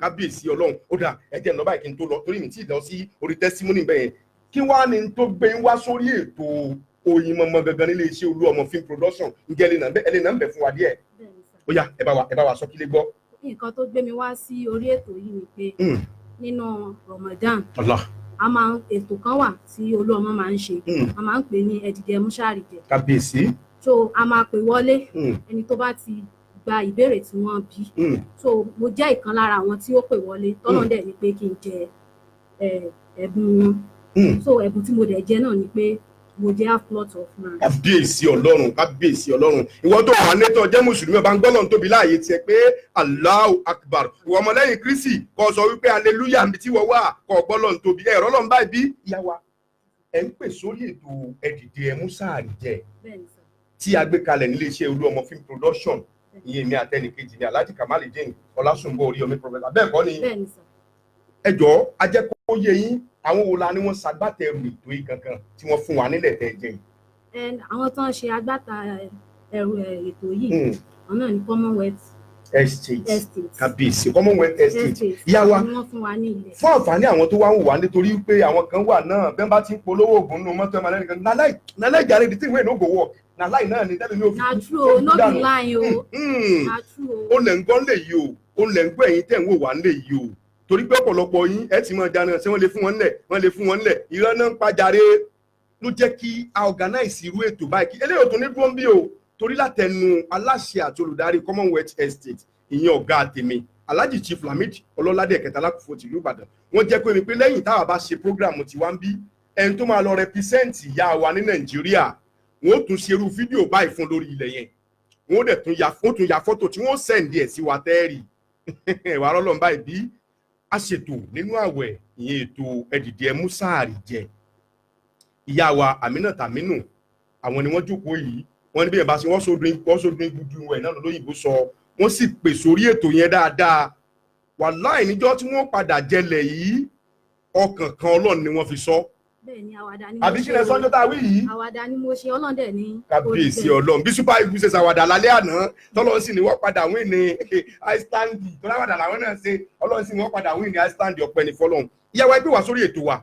kábíyèsí Ọlọ́run ó dà ẹjẹ nọmba kí n tó lọ torí mi tí ì lọ sí orí testimony bẹ́ẹ̀ kí wàá ní tó gbé wá sórí ètò Oyinmomo gangan nílé iṣẹ́ Olúọmọ film production ǹjẹ́ ẹlẹ́nà ń bẹ̀ fún wa díẹ̀ ó yá ẹ bá wa sọ kí lè gbọ́. nǹkan tó gbé mi wá sí orí ètò yìí ni pé nínú Ramadan a máa ètò kan wà tí Olúọmọ máa ń ṣe a máa ń pè ní ẹdìdẹ múṣàrì jẹ. Kábíyèsí. so a máa pè wọlé ẹni tó bá ti gba ìbéèrè tí wọ́n bí so mo jẹ́ ìkan lára àwọn tí ó pè wọlé tọ́nà dẹ̀ ni pé kí n jẹ ẹ̀bùn wọn so ẹ̀bùn tí mo dẹ̀ jẹ náà ni pé mo jẹ́ half plot of land. Kábíyèsí Ọlọ́run kábíyèsí Ọlọ́run ìwọ tó wà nẹ́tọ̀ jẹ́ mùsùlùmí ọba ń gbọ́lọ̀ tóbi láàyè tiẹ̀ pé Allahu Akbar ìwọ ọmọlẹ́yìn Kristi kò sọ wípé hallelujah níbi tí wọ́n wà kò gbọ́lọ̀ tóbi ẹ̀rọ lọ́n báyìí bí ìyá wa ẹ̀ ń pè sórí ètò ẹ̀dìdẹ múṣàrì jẹ tí a gbé kalẹ̀ nílé iṣẹ́ Olúọmọ film production ìyẹn mi àtẹnìkejì ni Alhaji Kamalideen Ọlásùnbọ̀ Oríyọmí professor bẹ́ẹ̀ kọ́ ni ẹjọ́ ajẹ́kọ́ yẹ yín àwọn wo la ni wọ́n ṣagbátẹrù ètò yìí kankan tí wọ́n fún wa nílẹ̀ tẹ́ jẹ́ yìí. àwọn tó ń ṣe agbátẹrù ètò yìí àwọn náà ní Commonwealth Estate Kábíyèsí Commonwealth Estate ìyá wa fún àǹfààní àwọn tó wá ń wà nítorí pé àwọn kan wà náà bẹ́ẹ̀ bá ti ń polówó oògùn nínú mọ́tò ẹ̀ma lẹ́nìkan nálẹ́ ìjà rẹ̀ di tí ìwé ìnógò wọ̀ nàláì náà ni tẹ́lẹ̀ ní òfin kú dànù. ó lẹ̀ ń gbọ́ lè yìí o ó lẹ̀ ń gbọ́ ẹ̀yin tẹ̀ ń wò wá lè yìí o torí pé ọ̀pọ̀lọpọ̀ yín ẹ ti máa dáná ṣé wọ́n lè fún wọn lẹ̀ wọ́n lè fún wọn lẹ̀ ìran náà ń pàjáre ló jẹ́ kí a organize irú ètò báyìí eléyìí tó ní dúró ń bí o torí látẹnu aláṣẹ àti olùdarí Commonwealth Estate ìyẹn ọ̀gá tèmi Alhaji Chief Lamid Ọlọ́ládé ẹ̀kẹta lákòókò tìlú Ìbàdàn wọ́n jẹ́ pé mi pé lẹ́yìn táwa bá ṣe program tiwa ń bí ẹni tó máa lọ represent ìyá wa ní Nàìjíríà wọ́n tún ṣe irú fídíò báyìí fún lórí ilẹ̀ yẹn wọ́n dẹ̀ tún ya fọ́tò tí wọ́n sẹ̀ǹdì ẹ̀ sí wa tẹ́ẹ̀rì ìwà rọ́lọ́n báyìí bí a ṣètò nínú àwẹ̀ ìyẹn ètò ẹ̀dìdẹ múṣàrì jẹ ìyá wa Aminat Aminu àwọn ni wọ́n jókòó yìí wọ́n ní bí ẹ̀ bá ṣe wọ́n sódún gbùdú ẹ̀ náà lóyìnbó sọ wọ́n sì pè sórí ètò yẹn dáadáa wàláì níjọ́ tí wọ́n padà jẹlẹ̀ yìí ọkàn kan Ọlọ́run ni wọ́n fi sọ. Bẹ́ẹ̀ni àwàdà ni mo ṣe àbí kí lẹ sọ́jọ́ tá a wí yìí. àwàdà ni mo ṣe Ọlọ́run dẹ̀ ní. Kábíyèsí Ọlọ́run bí Super Eagles ṣe ṣàwàdà lálẹ́ àná tọ́lọ́run sì ni wọ́n padà wí ní Iceland tó láwàdà làwọn náà ṣe Ọlọ́run sì ni wọ́n padà wí ní Iceland ọpẹ́ ní fọ́lọ́run. ìyàwó ẹgbẹ́ wa sórí ètò wa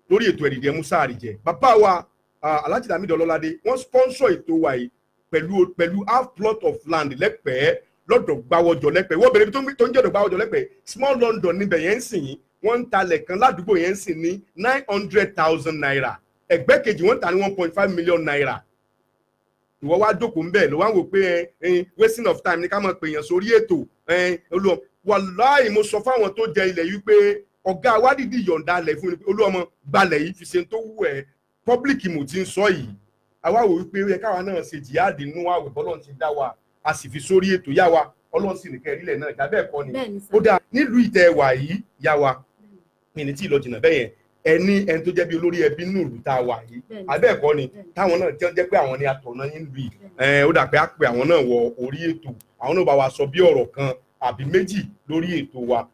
lórí ètò ẹ̀dìdẹ múṣàrì jẹ bàbá wa Alhaji Lamid Ọlọ́ládé wọ́n sponsor ètò wa yìí pẹ̀lú half plot of land lẹ́pẹ̀ẹ́ lọ́dọ̀ gbáwọ́jọ lẹ́pẹ̀ẹ́ wọ́n bẹ̀rẹ̀ tó ń jẹ́ ọ̀dọ̀ gbáwọ́jọ lẹ́pẹ̀ẹ́ small London níbẹ̀ yẹn ń sìn yín wọ́n ń talẹ̀ kan ládùúgbò yẹn ń sìn ní 900,000 naira ẹgbẹ́ kejì wọ́n ń ta ní 1.5 million naira ìwọ wá jókòó ń bẹ̀ ló wá ń wò pé wasting of time ní ká máa pèèyàn sórí ètò Olúọmọ wàláì mo sọ fáwọn tó jẹ ilẹ̀ yìí pé ọ̀gá wádìí yọ̀ǹda alẹ̀ fún mi Olúọmọ gbalẹ̀ yìí fi ṣe tó wù ẹ́ public mo ti ń sọ yìí àwa wò wípé ẹ káwa náà ṣe jihad nínú àwẹ̀ bọ́lọ́run ti dá wa a sì fi sórí ètò yá wa Ọlọ́run sì nìkẹ́ ìrìlẹ̀ náà ìjà bẹ́ẹ̀ kọ́ ni ó dáa nílùú ìtẹ́ wà yìí yá wa ní tí ìlọ jìnnà bẹ́ẹ̀ yẹn ẹni tó jẹ́ bí olórí ẹbí nínú ìlú tá a wà yìí abẹ́ẹ̀kọ́ ni táwọn náà jẹ́ pé àwọn ni atọ̀nà yín lù yìí ó dà pé á pe àwọn náà wọ orí ètò àwọn náà bá wa sọ bí ọ̀rọ̀ kan àbí méjì lórí ètò wa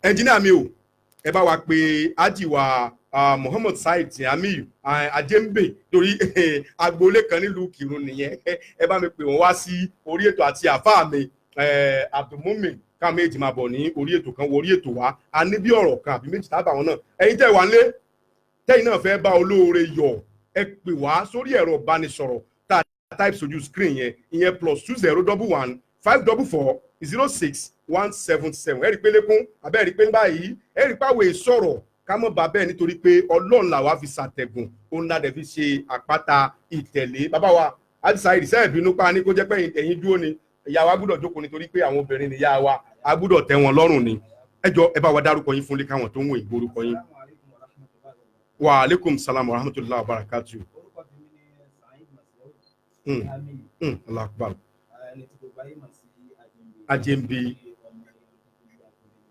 ẹnjìnìá mi ò ẹ bá wa pe ájì wa Muhammad Said Amiyu Ajembe torí agboolé kan nílùú Kírun nìyẹn ẹ bá mi pè wọ́n wá sí orí ètò àti àfáà mi Abdulmumin ká méjì máa bọ̀ ní orí ètò kan wọ orí ètò wa a ní bí ọ̀rọ̀ kan àbí méjì tábà wọn náà ẹ̀yin tẹ́ wà nílé tẹ́yin náà fẹ́ bá olóore yọ̀ ẹ pè wá sórí ẹ̀rọ ìbánisọ̀rọ̀ tá a type sójú screen yẹn ìyẹn +2011 544 06177 ẹ rí pé lékún àbẹ́ rí pé báyìí ẹ rí pàwé sọ̀rọ̀ ká mọ̀ bá bẹ́ẹ̀ nítorí pé Ọlọ́run làwa fi ṣàtẹ̀gùn òun náà dẹ̀ fi ṣe àpáta ìtẹ̀lé bàbá wa àdìsá ìrìsẹ́ ìbínú pa ní kó jẹ́ pé ẹ̀yin dúró ni ìyá wa gbọ́dọ̀ jókòó nítorí pé àwọn obìnrin ni ìyá wa a gbọ́dọ̀ tẹ́ wọn lọ́rùn ni ẹ jọ̀ọ́ ẹ bá wa dárúkọ yín fún lé káwọn tó ń wò ìgbó orúkọ yín. Wa aleykum salaam wa rahmatullahi wa barakatuh. Allah akbar. Ajembe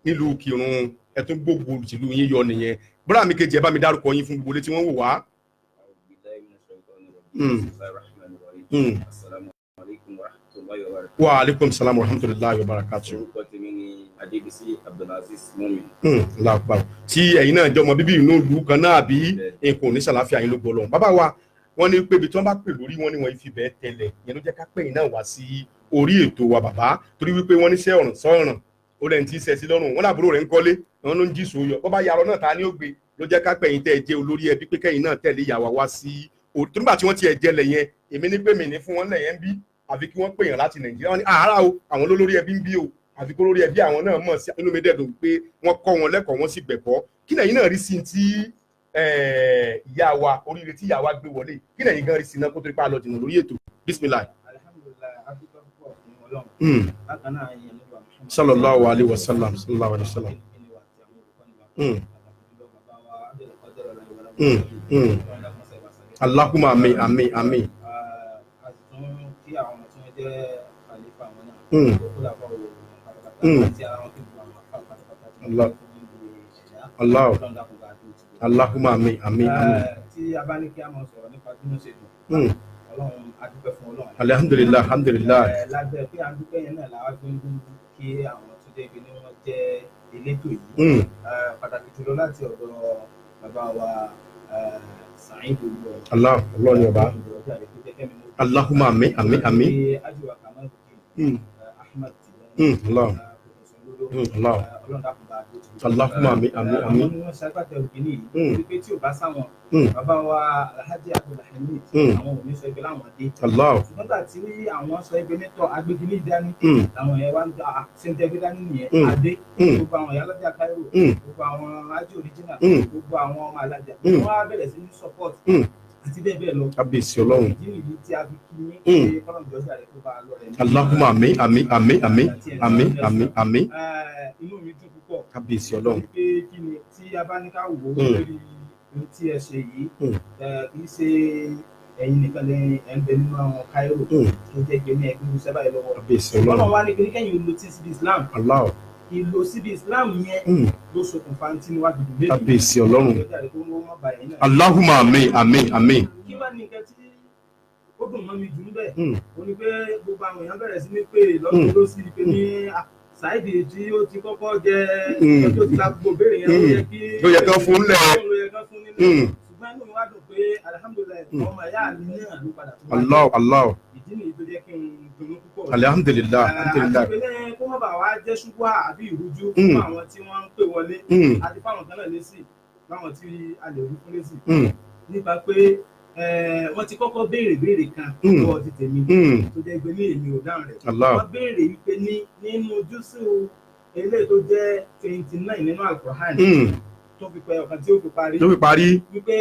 nílùú Kírun ẹtún gbogbo tìlú yín yọ nìyẹn bọ́dà mi kejì ẹ bá mi dárúkọ yín fún gbogbo létí wọ́n wò wá. Wa alaikum salam wa rahmatullahi wa barakatuh. Adébísí Abdulaziz Mọ́mì. Lápá tí ẹ̀yin náà jọmọ bíbí inú ìlú kan náà bí nǹkan ò ní ṣàlàáfíà yín ló gbọ́ lọ́hùn. Bàbá wa wọ́n ní pé ibi tí wọ́n bá pè lórí wọn ni wọ́n fi bẹ́ẹ̀ tẹ́lẹ̀ yẹn ló jẹ́ ká pè yín náà wá sí orí ètò wa bàbá torí wípé wọ́n ní sẹ́ ọ̀ràn sọ́ọ̀ràn ó lẹ́ni tí ń sẹ́ sí lọ́rùn wọn làbúrò rẹ̀ ń kọ́lé wọn ló ń jí sòóyọ bọ́ bá yarọ náà ta ni ó gbé ló jẹ́ ká pè yín tẹ́ ẹ jẹ́ olórí ẹbí pé kẹ́yìn náà tẹ̀lé ìyàwó wá sí orí nígbà tí wọ́n ti ẹ̀ jẹlẹ̀ yẹn èmi ní pé mi ní fún wọn lẹ̀yẹn bí àfi kí wọ́n pè yàn láti Nàìjíríà wọn ní àárá o àwọn olórí ẹbí ń bí o àfi kó lórí ẹbí àwọn náà mọ̀ sí inú mi dẹ̀dùn pé wọ́n kọ́ wọn lẹ́kọ̀ọ́ wọn sì gbẹ̀kọ́ kí lẹ́yìn náà rí sí ti ìyá wa oríire tí ìyá wa gbé wọlé kí lẹ́yìn gan rí sí náà kó tó rí pa lọ jìnnà lórí ètò bismillah. Sallallahu alaihi wasallam sallallahu alaihi wasallam. Allahumma amin amin amin. Allah Allahumma amin amin amin. Tí a bá ní kí a máa sọ̀rọ̀ nípa bí wọ́n ṣe dùn Ọlọ́run a dúpẹ́ fún Ọlọ́run. Alhamdulillah alhamdulillah. Lábẹ́ pé a dúpẹ́ yẹn náà làwọn fi ń dún kí àwọn tó jẹ́ ibi ni wọ́n jẹ́ elétò yìí. Pàtàkì jùlọ láti ọ̀dọ̀ bàbá wa Sa'id Olúwa. Allah ni ọba. Allahumma amin amin amin. Ajiwa Kamal Ahmad Allah. Allah. Allahumma amin amin amin. Wọ́n ṣàgbàtẹ̀rù kìíní yìí pé tí ò bá sáwọn bàbá wa Alhaji Abdulhamid àwọn ò ní sọ ibi láwọn dé. Allah. Nígbà tí àwọn sọ ibi nítọ̀ agbègbè dání àwọn yẹn wá ń dá ṣẹ́ńtẹ́gbé dání nìyẹn adé gbogbo àwọn ìyá lọ́jà Cairo gbogbo àwọn Ají original gbogbo àwọn ọmọ alájà wọ́n á bẹ̀rẹ̀ sí ní support àti bẹ́ẹ̀ bẹ́ẹ̀ lọ. Kábíyèsí Ọlọ́run. Ìdí nìyí tí a fi kí ní ṣe kọ́nà ìjọsìn àrẹ tó bá a lọ rẹ̀. Allahumma amin amin amin amin amin amin amin. Inú mi dùn púpọ̀. Kábíyèsí Ọlọ́run. Pé kí ni tí a bá ní ká wò ó lórí ohun tí ẹ ṣe yìí kì í ṣe ẹ̀yin nìkan lè ẹ̀ ń bẹ nínú àwọn Cairo tó jẹ́ pé ní ẹgbẹ́ ìṣẹ́ báyìí lọ́wọ́. Kábíyèsí Ọlọ́run. Ọlọ́run wá ní kí kẹ́yìn lo tí síbi Islam. Allah. Ìlò síbi Islam yẹn ló ṣokùnfà tí níwájú ìdílé. Kábíyèsí Ọlọ́run. Allahumma amin amin amin. Kí wá ní nǹkan tí ó dùn mọ́ mi jù níbẹ̀ ó ní pé gbogbo àwọn èèyàn bẹ̀rẹ̀ sí ní pé lọ́dún ló sì pé ní Saidi tí ó ti kọ́kọ́ jẹ ọjọ́ tí lágbó béèrè yẹn ló yẹ kán fún lẹ̀ ṣùgbọ́n inú mi wá dùn pé alhamdulilayi ọmọ ẹ̀yà mi náà ló padà tó Allah Allah. Ìdí nìyí tó jẹ́ kí n dùnnú púpọ̀. Alhamdulillah alhamdulillah. Àti pé kó má bàa wá jẹ́ ṣubú àbí ìrújú fún àwọn tí wọ́n ń pè wọlé àti fáwọn kan náà lésì fáwọn tí a lè rí fún lésì nípa pé wọ́n ti kọ́kọ́ béèrè kan lọ́wọ́ ti tèmi tó jẹ́ pé ní èmi ò dáhùn rẹ̀. Wọ́n béèrè wípé nínú júùsù eléyìí tó jẹ́ 29 nínú Al-Qur'an tó fi pẹ́ ọ̀kan tí ó fi parí wípé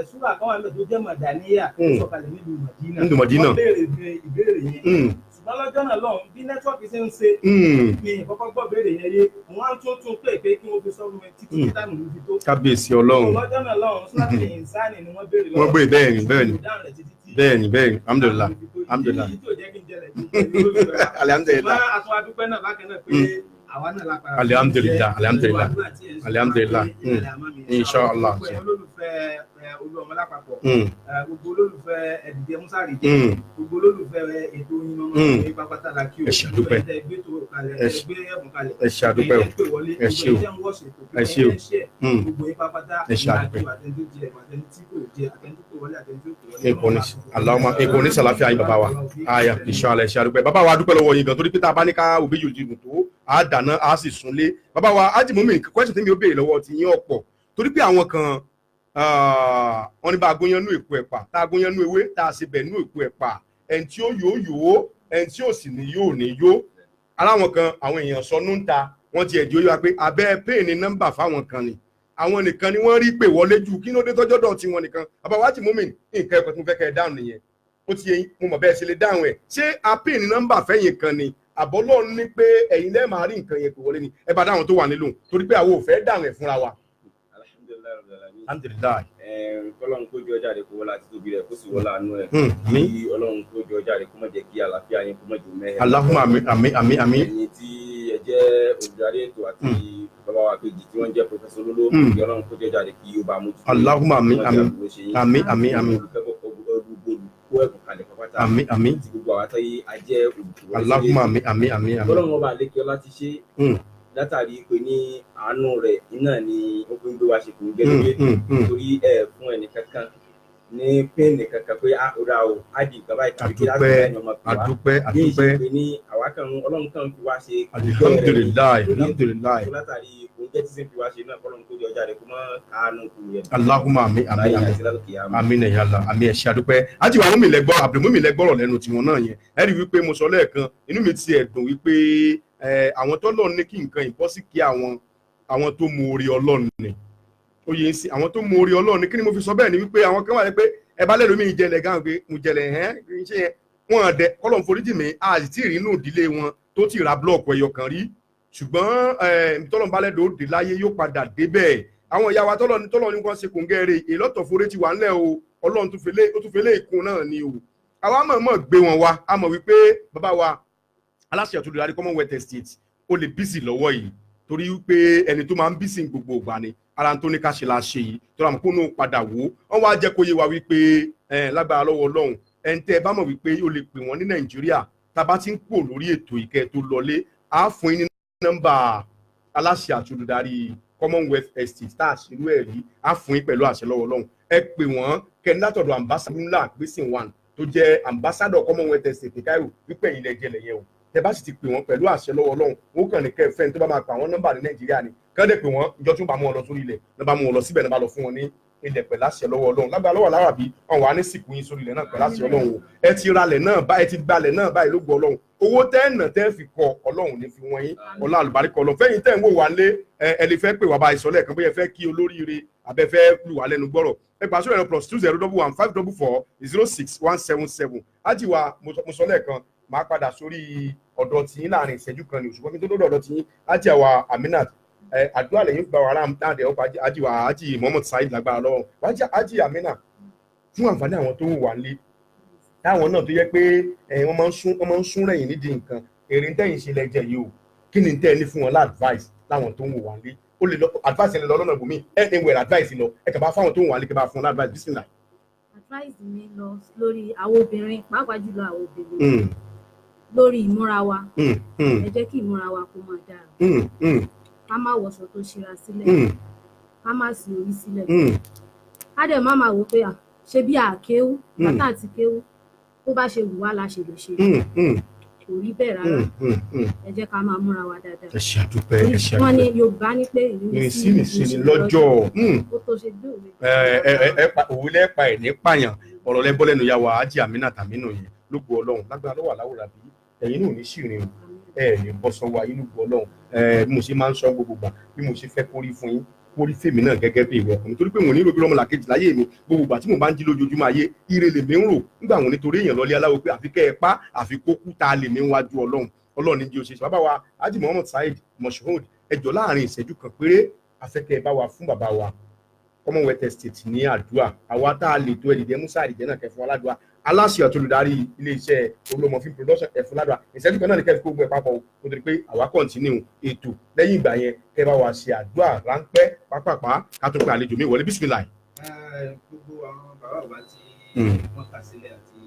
súrà kan wà níbẹ̀ tó jẹ́ Màdàníyà sọ̀kalẹ̀ nílùú Mọ̀dínà. Wọ́n béèrè ìbéèrè yẹn ṣùgbọ́n lọ́jọ́ náà lọ́hùn bí nẹ́tíwọ́ọ̀kì ṣe ń ṣe ní ìkọ́kọ́ gbọ́ béèrè yẹn yé wọ́n á tún pé kí wọ́n fi sọ́run ẹ títí tí táìmù ló fi tó. Kábíyèsí Ọlọ́run. Lọ́jọ́ náà lọ́hùn sọ́dọ̀ ìsáàní ni wọ́n béèrè lọ́wọ́. Wọ́n béèrè bẹ́ẹ̀ni alhamdulillah alhamdulillah. Alhamdulillah. Àtúwà dúpẹ́ náà bákan náà pé àwa náà lápá. Alhamdulillah alhamdulillah alhamdulillah inshallah. Olúọmọ lápapọ̀ gbogbo olólùfẹ́ ẹ̀dìdẹ Musari gbogbo olólùfẹ́ ètò yín ọmọ ní pápátá la kí o ẹgbẹ́ tó kalẹ̀ ẹgbẹ́ ẹ̀bùn kalẹ̀ ẹ̀ṣẹ̀ àdúpẹ́ o ẹ̀ṣẹ̀ o ẹ̀ṣẹ̀ o gbogbo yín pápátá ẹ̀ṣẹ̀ àdúpẹ́ ẹ̀kọ́ni ẹ̀kọ́ni sàlàfíà yín bàbá wa àyà inshallah ẹ̀ṣẹ̀ àdúpẹ́ bàbá wa dúpẹ́ lọ́wọ́ yín gan torí pé tá a bá ní ká òbí yòó jìnnà tó a dáná a sì súnlé bàbá wa ájìmọ́mì question tí mi ò béèrè lọ́wọ́ ti yín ọ̀pọ̀ torí pé àwọn kan wọ́n ní bá agúnyánú èpo ẹ̀pà tá agúnyánú ewé tá a ṣe bẹ̀ nú èpo ẹ̀pà ẹni tí ó yóò ẹni tí ó sì ní yó aláwọn kan àwọn èèyàn sọnù ń ta wọ́n ti ẹ̀dí ó yọ pé abẹ́ pay ní nọ́mbà fáwọn kan ni àwọn nìkan ni wọ́n rí pè wọlé jù kí ló dé tọ́jọ́dọ̀ tí wọ́n nìkan àbáwájì mọ́mìn nǹkan ẹ̀kọ́ tó fẹ́ kẹ́ ẹ dáhùn nìyẹn ó ti yẹn mo mọ̀ bẹ́ẹ̀ ṣe lè dáhùn ẹ̀ ṣé a pay ní nọ́mbà fẹ́yìn kan ni àbọ́lọ́ ní pé ẹ̀yin lẹ́ẹ̀ máa rí nǹkan yẹn pè wọlé ni ẹ bá dáhùn tó wà nílò torí pé àwọn ò fẹ́ dáhùn ẹ̀ fúnra wa. Alhamdulillah. Ọlọ́run kó jọ jáde kó wọlá àti tóbi rẹ̀ kó sì wọlá àánú ẹ̀. Kí Ọlọ́run kó jọ jáde kó má jẹ́ kí àlàáfíà yín kó má jù mẹ́hẹ̀. Allahumma àmín. Ẹ̀yin tí ẹ jẹ́ olùdarí ètò àti bàbá wa kejì tí wọ́n jẹ́ Professor Lolo kí Ọlọ́run kó jọ jáde kí ó bá mú. Allahumma àmín. Olùkẹ́kọ̀ọ́ kó ẹ̀bùn kalẹ̀ pápátá àmín ti gbogbo àwọn àtọ́yé ajẹ́ olùkọ́ Allahumma àmín ọlọ́run ọba àlékè ọlá ti ṣe látàrí pé ní àánú rẹ̀ iná ni ó fi ń gbé wa ṣe kò ń gẹ́gẹ́ torí fún ẹnì kankan ní pẹ́ẹ́nì kankan pé ó ra o á di ìgbà báyìí tàbí kí láti bá ẹni ọmọ pè wá ní ìṣe ní àwa kan ọlọ́run kan fi wá ṣe alhamdulilayi látàrí oúnjẹ tí sì fi wá ṣe náà kọ́lọ́run tó di ọjà rẹ̀ kó mọ́ àánú kù yẹn. Allahumma àmín ya Allah àmín ẹ ṣé àdúpẹ́ àti àwọn mi lẹ́gbọ́ Abdulmumin lẹ́gbọ́rọ̀ lẹ́nu tiwọn náà yẹn ẹ rí wípé mo sọ lẹ́ẹ̀kan inú mi ti ẹ̀dùn wípé àwọn tọ́lọ́run ní kí nǹkan ìbọ́sí kí àwọn tó mọ orí Ọlọ́run ni ó yẹ sí àwọn tó mọ orí Ọlọ́run ní kí ni mo fi sọ bẹ́ẹ̀ ni wípé àwọn kan wà ní pé ẹ bá lẹ́nu mi ìjẹlẹ̀ gan pé mo jẹlẹ̀ ṣé yẹn wọn dẹ kọ́lọ́run foríjì mi àti tí ìrìnnú ìdílé wọn tó ti ra blọọkù ẹyọ kan rí ṣùgbọ́n tọ́lọ́run bá lẹ́dọ̀ òde láyé yóò padà débẹ̀ àwọn ìyá wa tọ́lọ́run ní wọ́n ṣe kò ń gẹ́rẹ́ ìlọ́tọ̀ forí ti wà ńlẹ̀ o Ọlọ́run tó fi lé ìkun náà ni o àwa mọ̀ gbé wọn wá a mọ̀ wípé bàbá wa aláṣẹ àtúndì láti Commonwealth Estate ó lè bísí lọ́wọ́ yìí torí wípé ẹni tó máa ń bísí gbogbo ìgbà ni ara tó ní ká ṣe la ṣe yìí tó rà mọ́ kó nù padà wò wọ́n wá jẹ́ kó yé wa wípé lágbára lọ́wọ́ Ọlọ́run ẹni tẹ́ ẹ bá mọ̀ wípé ó lè pè wọ́n ní Nàìjíríà tá a bá ti ń pò lórí ètò ìkẹ́ tó lọlé á fún yín ní nọ́mbà aláṣẹ àtúndì Commonwealth Estate tá a ṣe irú ẹ̀ rí á fún yín pẹ̀lú àṣẹ lọ́wọ́ Ọlọ́run ẹ pè wọ́n kẹ́ni látọ̀dọ̀ ambassador ńlá gbèsè one tó jẹ́ ambassador Commonwealth Estate ní Cairo wípé ẹ̀yin lẹ jẹlẹ̀ yẹn o tẹ bá sì ti pè wọ́n pẹ̀lú àṣẹ lọ́wọ́ Ọlọ́run wọn kàn ní kẹfẹ́ tó bá máa pa àwọn nọ́mbà ní Nàìjíríà ni kọ́dẹ̀ pé wọ́n ìjọ tún bá mú wọn lọ sórí ilẹ̀ lọ́ bá mú wọn lọ síbẹ̀ náà bá lọ fún wọn ní ilẹ̀ pẹ̀lú àṣẹ lọ́wọ́ Ọlọ́run lágbára lọ́wọ́ Láràbí wọn wà ní sìnkú yín sórí ilẹ̀ náà pẹ̀lú àṣẹ Ọlọ́run o ẹ ti ralẹ̀ náà báyìí ẹ ti gbalẹ̀ náà báyìí ló gbọ́ Ọlọ́run owó tẹ́ẹ̀nà tẹ́ẹ̀ fi kọ Ọlọ́run ní fi wọ́n yín ọlá àlùbáríkọ Ọlọ́run fẹ́yìn tẹ́ ń wò wá lé ẹ lè fẹ́ pè wá bá ìsọ̀lẹ̀ kan bóyá ẹ fẹ́ kí olóríire àbẹ fẹ́ lù wá lẹ́nu gbọ́rọ̀ ẹ gbà sórí ẹ̀rọ +2011544617 ájìwá mo sọ lẹ́ẹ̀kan máa padà sórí ọ̀dọ̀ tiyín láàrin ìṣẹ́jú kan ní òṣùpọ̀ kí n tó lọ́dọ̀ ọ̀dọ̀ tiyín ájìwá Aminat àdúrà lẹ́yìn gba wàrà dáadé ọkọ̀ ájìwá ájì Muhammad Saheed lágbára lọ́wọ́ wájú ájì Aminat fún àǹfààní àwọn tó ń wà nílé táwọn náà tó yẹ pé wọ́n máa ń sún rẹ̀yìn nídìí nǹkan èrè ń tẹ̀yìn ṣe lẹ́jẹ̀ yìí o kí ni tẹ́ ẹ ní fún wọn láàdváìsì láwọn tó ń wò wá nílé ó lè lọ advice ẹ lọ lọ́nà ìbòmí ẹ wẹ̀rẹ̀ advice lọ ẹ kàn bá fáwọn tó ń wà ní kí bá fún un advice bísíǹnà. advice mi lọ lórí àwọn obìnrin pàápàá jùlọ àwọn obìnrin lórí ìmúra wa ẹ jẹ́ kí ìmúra wa kó máa dára ká má wọṣọ tó ṣíra sílẹ̀ ká má sí orí sílẹ̀ ká dẹ̀ má máa wò pé ṣe bí àkéwú bàtà àti kéwú tó bá ṣe wù wá la ṣe lè ṣe kò rí bẹ́ẹ̀ rárá ẹ jẹ́ ká máa múra wa dáadáa. ẹ ṣe àdúpẹ́ ẹ ṣe àdúpẹ́. wọ́n ní Yorùbá ní pé ìrísí nìṣe lọ́jọ́ ó tó ṣe gbé òwe. òwe lẹ́pa ẹ̀ ní pààyàn ọ̀rọ̀ lẹ́bọ́ lẹ́nu ya wa ájì Aminat Aminu yẹn ló gbọ́ Ọlọ́run lágbára lọ́wọ́ àláwòrán bí ẹ̀yin náà ò ní ṣìrìn o ẹ̀ ní bọ́ sọ́wọ́ ayé ló gbọ́ Ọlọ́run bí mo ṣe máa ń sọ gbogbo gbà bí mo ṣe fẹ́ kórí fún yín kórí fèmí náà gẹ́gẹ́ bí ìwé ọkùnrin torí pé wọn ò ní rògbé lọ́mọ làkejì láyé mi gbogbo ìgbà tí mo bá ń jí lójoojúmọ́ ayé ire lèmi ń rò nígbà wọn nítorí èèyàn lọ́lé aláwo pé àfi kẹ́ ẹ pa àfi kó kú ta lèmi ń wájú Ọlọ́run ní jí o ṣe bàbá wa Haji Muhammad Saheed Moshood ẹjọ́ láàrin ìṣẹ́jú kan péré afẹ́kẹ́ bá wa fún bàbá wa Commonwealth Estate ní àdúrà àwa tá a lè tó ẹ̀dìdẹ́ musa àdìjẹ́ náà kẹfún aládùá aláṣẹ àtolùdarí iléeṣẹ́ Olúọmọ film production ẹ̀fún aládùá ìṣẹ́jú kan náà ní kẹfún gbogbo ẹ̀ papọ̀ kó tó di pé àwa kọ́ntínú ètò lẹ́yìn ìgbà yẹn kẹ́ bá wa ṣe àdúrà ráńpẹ́ pápápá ká tó pé àlejò mi wọlé bísímìlà. gbogbo àwọn bàbá bàbá tí wọ́n kà sílẹ̀ àti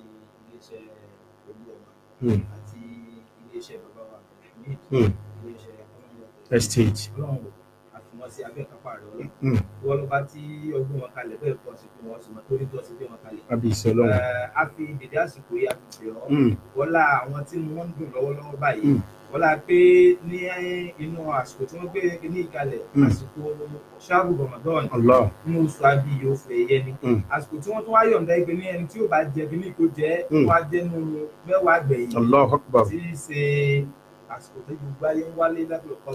iléeṣẹ́ Olúọmọ àti iléeṣẹ́ bàbá wa iléeṣẹ́ Estate àfihàn sí abẹ́kápá rẹ̀ Ọlọ́run wọ́n ló bá tí ọgbọ́n wọn kalẹ̀ bẹ́ẹ̀ pọ̀ sí pé wọ́n sì mọ́ torí tó ti gbé wọn kalẹ̀. A fi dèdè àsìkò yìí àfihàn wọ́lá àwọn tí wọ́n ń dùn lọ́wọ́lọ́wọ́ báyìí wọ́lá pé ní inú àsìkò tí wọ́n gbé ní ìkalẹ̀ àsìkò ṣáàbù Ramadan ní oṣù àbí oṣù ẹ̀yẹ ni àsìkò tí wọ́n tún wá yọ̀ǹda ẹgbẹ́ ní ẹni tí ó bá jẹ bí ní kò jẹ́ wọ́n á jẹ́ nínú mẹ́wàá gbẹ̀yìn tí í ṣe àsìkò tó gbogbo ayé ń wálé lábẹ́ ọ̀kọ́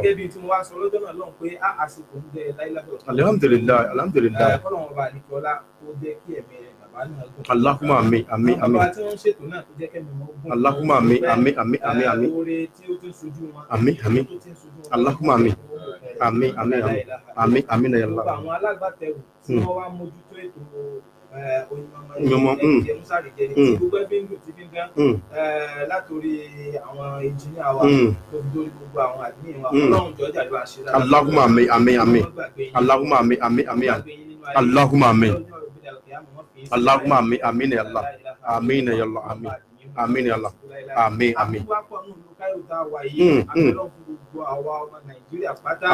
gẹ́gẹ́ bí tí wọ́n wá sọ lọ́jọ́ náà lọ́hùn pé àsìkò ń jẹ láyé lábẹ́ ọ̀kọ́ alhamdulilayi kọ́lọ́wọ́n ọba àdìkọ́lá kó jẹ́ kí ẹ̀mí bàbá náà gùn. Allahumma àmín àmín àmín. bàbá tí wọ́n ń ṣètò náà tó jẹ́ kẹ́mi wọn gùn. Allahumma àmín àmín àmín àmín àmín. oore tí ó ti ń sojú wọn. àmín àmín. Allahumma àmín àmín àmín àmín àmín ya Allah. àwọn alágbàtẹrù tí wọ́n wá mójútó ètò gbogbo ẹbí ń dùn tí fi ń dán látòrí àwọn engineer wa tó fi dórí gbogbo àwọn admin wa Ọlọ́run jọjà ló àṣẹ Allahumma àmín àmín àmín Allahumma àmín àmín àmín Allahumma àmín Allahumma amin amin ya Allah amin ya Allah amin amin ya Allah amin amin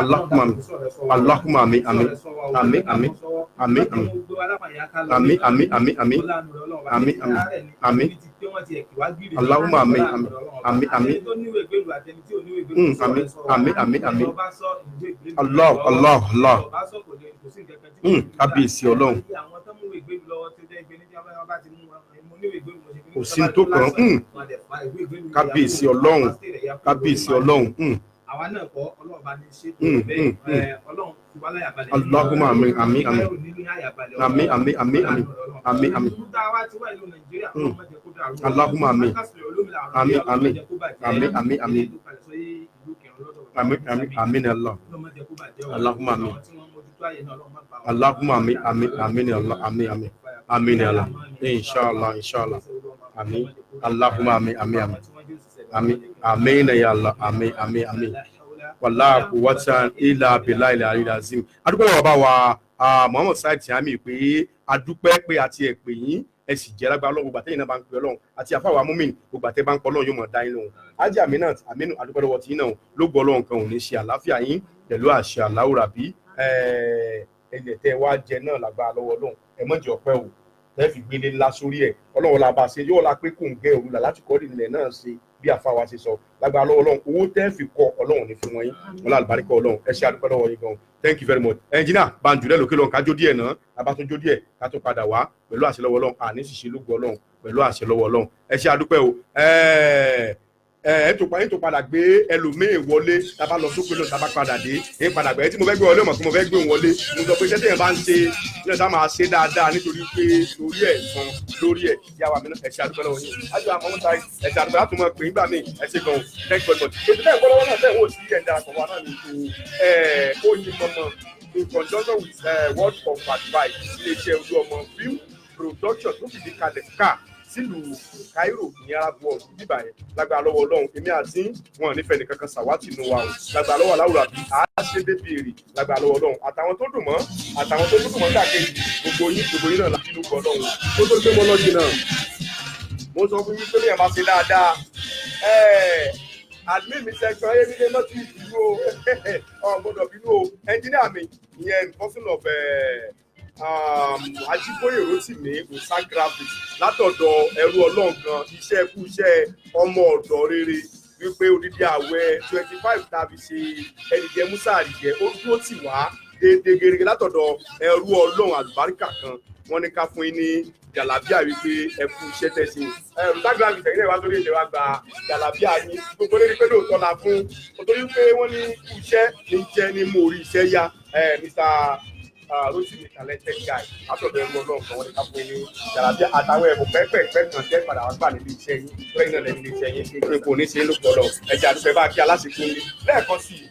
Allahumma amin Allahumma amin amin amin amin amin amin amin amin amin amin amin Allahumma amin amin amin amin amin amin Allah Allah Allah kábíyèsí Ọlọ́run kò sí tó kàn kábíyèsí Ọlọ́run kábíyèsí Ọlọ́run àwa náà kọ́ Ọlọ́run bá ní ṣètò bẹ́ẹ̀ Ọlọ́run fi wá láyà balẹ̀. Allahumma amin amin amin amin amin amin amin amin amin Allahumma amin amin amin amin amin amin amin amin amin Allah Allahumma amin Allahumma amin amin amin Allah amin amin amin Allah inshallah inshallah amin Allahumma amin amin amin amin amin ya Allah amin amin amin wala quwwata illa billahi al-azim. Adúpẹ́ lọ́wọ́ bá wa Muhammad Saheed Tijani pé adúpẹ́ pé àti ẹ pè yín ẹ sì jẹ́ lágbára Ọlọ́run gbà tẹ́yin náà bá ń pè Ọlọ́run àti àfáwà Mumin gbà tẹ́ bá ń pọ̀ Ọlọ́run yóò mọ̀ dá yín lóhùn. Ájì Aminat Aminu adúpẹ́ lọ́wọ́ tí yín náà ló gbọ́ Ọlọ́run kan ò ní ṣe àlàáfíà yín pẹ̀lú àṣẹ Allahu Rabbi ẹ̀jẹ̀ tẹ́ wá jẹ náà lágbára lọ́wọ́ Ọlọ́run ẹ mọ̀ jẹ́ ọpẹ́ o tẹ́ fi gbélé ńlá sórí ẹ̀ Ọlọ́run la bá ṣe yóò la pé kò ń gẹ òrùlà láti kọ́ ìrìnlẹ̀ náà ṣe bí àfáwà ṣe sọ lágbára lọ́wọ́ Ọlọ́run owó tẹ́ fi kọ́ Ọlọ́run ní fún wọn yín wọn lálùbáríkà Ọlọ́run ẹ ṣe àdúpẹ́ lọ́wọ́ yín gan thank you very much engineer banjulẹ lókè lọ́n kájó díẹ̀ náà abátúnjó díẹ̀ ká tó padà wá pẹ̀lú àṣẹ lọ́wọ́ Ọlọ́run àní ṣìṣe lógo Ọlọ́run pẹ̀lú àṣẹ lọ́wọ́ Ọlọ́run ẹ ṣe àdúpẹ́ o ẹ tó padà gbé ẹlòmíì wọlé tábà lọ sókè lọ tábà padà dé ẹ padà gbé ẹ tí mo fẹ́ gbé wọlé mọ̀ tí mo fẹ́ gbé wọlé mo sọ pé iṣẹ́ tẹ̀yìn bá ń ṣe ní ọ̀sán máa ṣe dáadáa nítorí pé lórí ẹ̀ san lórí ẹ̀ yá wa mi náà ẹ ṣe àdúgbò lọ́wọ́ yín ájọ àmọ́ ta ẹ ṣe àdúgbò láti mọ pé nígbà míì ẹ ṣe gan thank you very much ètò tẹ̀ ń gbọ́dọ̀ náà tẹ̀ wọ́n sí ẹ̀ ń darapọ̀ wá náà ní oyin mọ́mọ́ in conjunction with word of advice iléeṣẹ́ ojú ọmọ film production tó fìdí kalẹ̀ ká sílùú Cairo ní Arab world bíbá yẹn lágbára lọ́wọ́ Ọlọ́run èmi àti wọn nífẹ̀ẹ́ nìkan kan sàwátì nù wa o lágbára lọ́wọ́ Allahu Rabbi àáṣẹ́dé béèrè lágbára lọ́wọ́ Ọlọ́run àtàwọn tó dùn mọ́ káàkiri gbogbo yín náà láti lùkọ́ Ọlọ́run tó tó gbé mọ́lọ́jì náà mo sọ fún yín pé ẹ̀ máa ṣe dáadáa admin mi sẹ́gbọ́n ayé nílé mọ́tì ìdúró ọ̀gbọ́dọ̀ bínú o engineer mi ìyẹn person of Ajíbóyè Rótìmí Musa graphics látọ̀dọ̀ ẹrú Ọlọ́run kan iṣẹ́ kú iṣẹ́ ọmọ ọ̀dọ̀ rere wípé odidi àwẹ̀ 25 tàbí ṣe ẹnìjẹ Musa àríjẹ ó dúró tì wá déédéé gẹ́gẹ́ látọ̀dọ̀ ẹrú Ọlọ́run àlùbáríkà kan wọ́n ní ká fún yín ní jàlábíà wípé ẹ kú iṣẹ́ tẹ̀sí Musa graphics ẹ̀yìn náà wá lórí èdè wa gba jàlábíà yín gbogbo lórí pé lóòótọ́ la fún nítorí pé wọ́n ní kú iṣẹ́ ní jẹ́ ní mo rí iṣẹ́ yá Mr. Rótìmí talented guy látọ̀dọ̀ ẹ̀rọ Ọlọ́run kan wọ́n ní ká fún yín ní jàlábíà àtàwọn ẹ̀bùn pẹ́ẹ́pẹ́ẹ́pẹ́ kan jẹ́ padà wá gbà níbi iṣẹ́ yín lẹ́yìn náà lẹ́yìn iṣẹ́ yín ní kò ní ṣe é lóko lọ ẹ̀jẹ̀ àdúgbò bá kí aláṣekún ní lẹ́ẹ̀kan sí i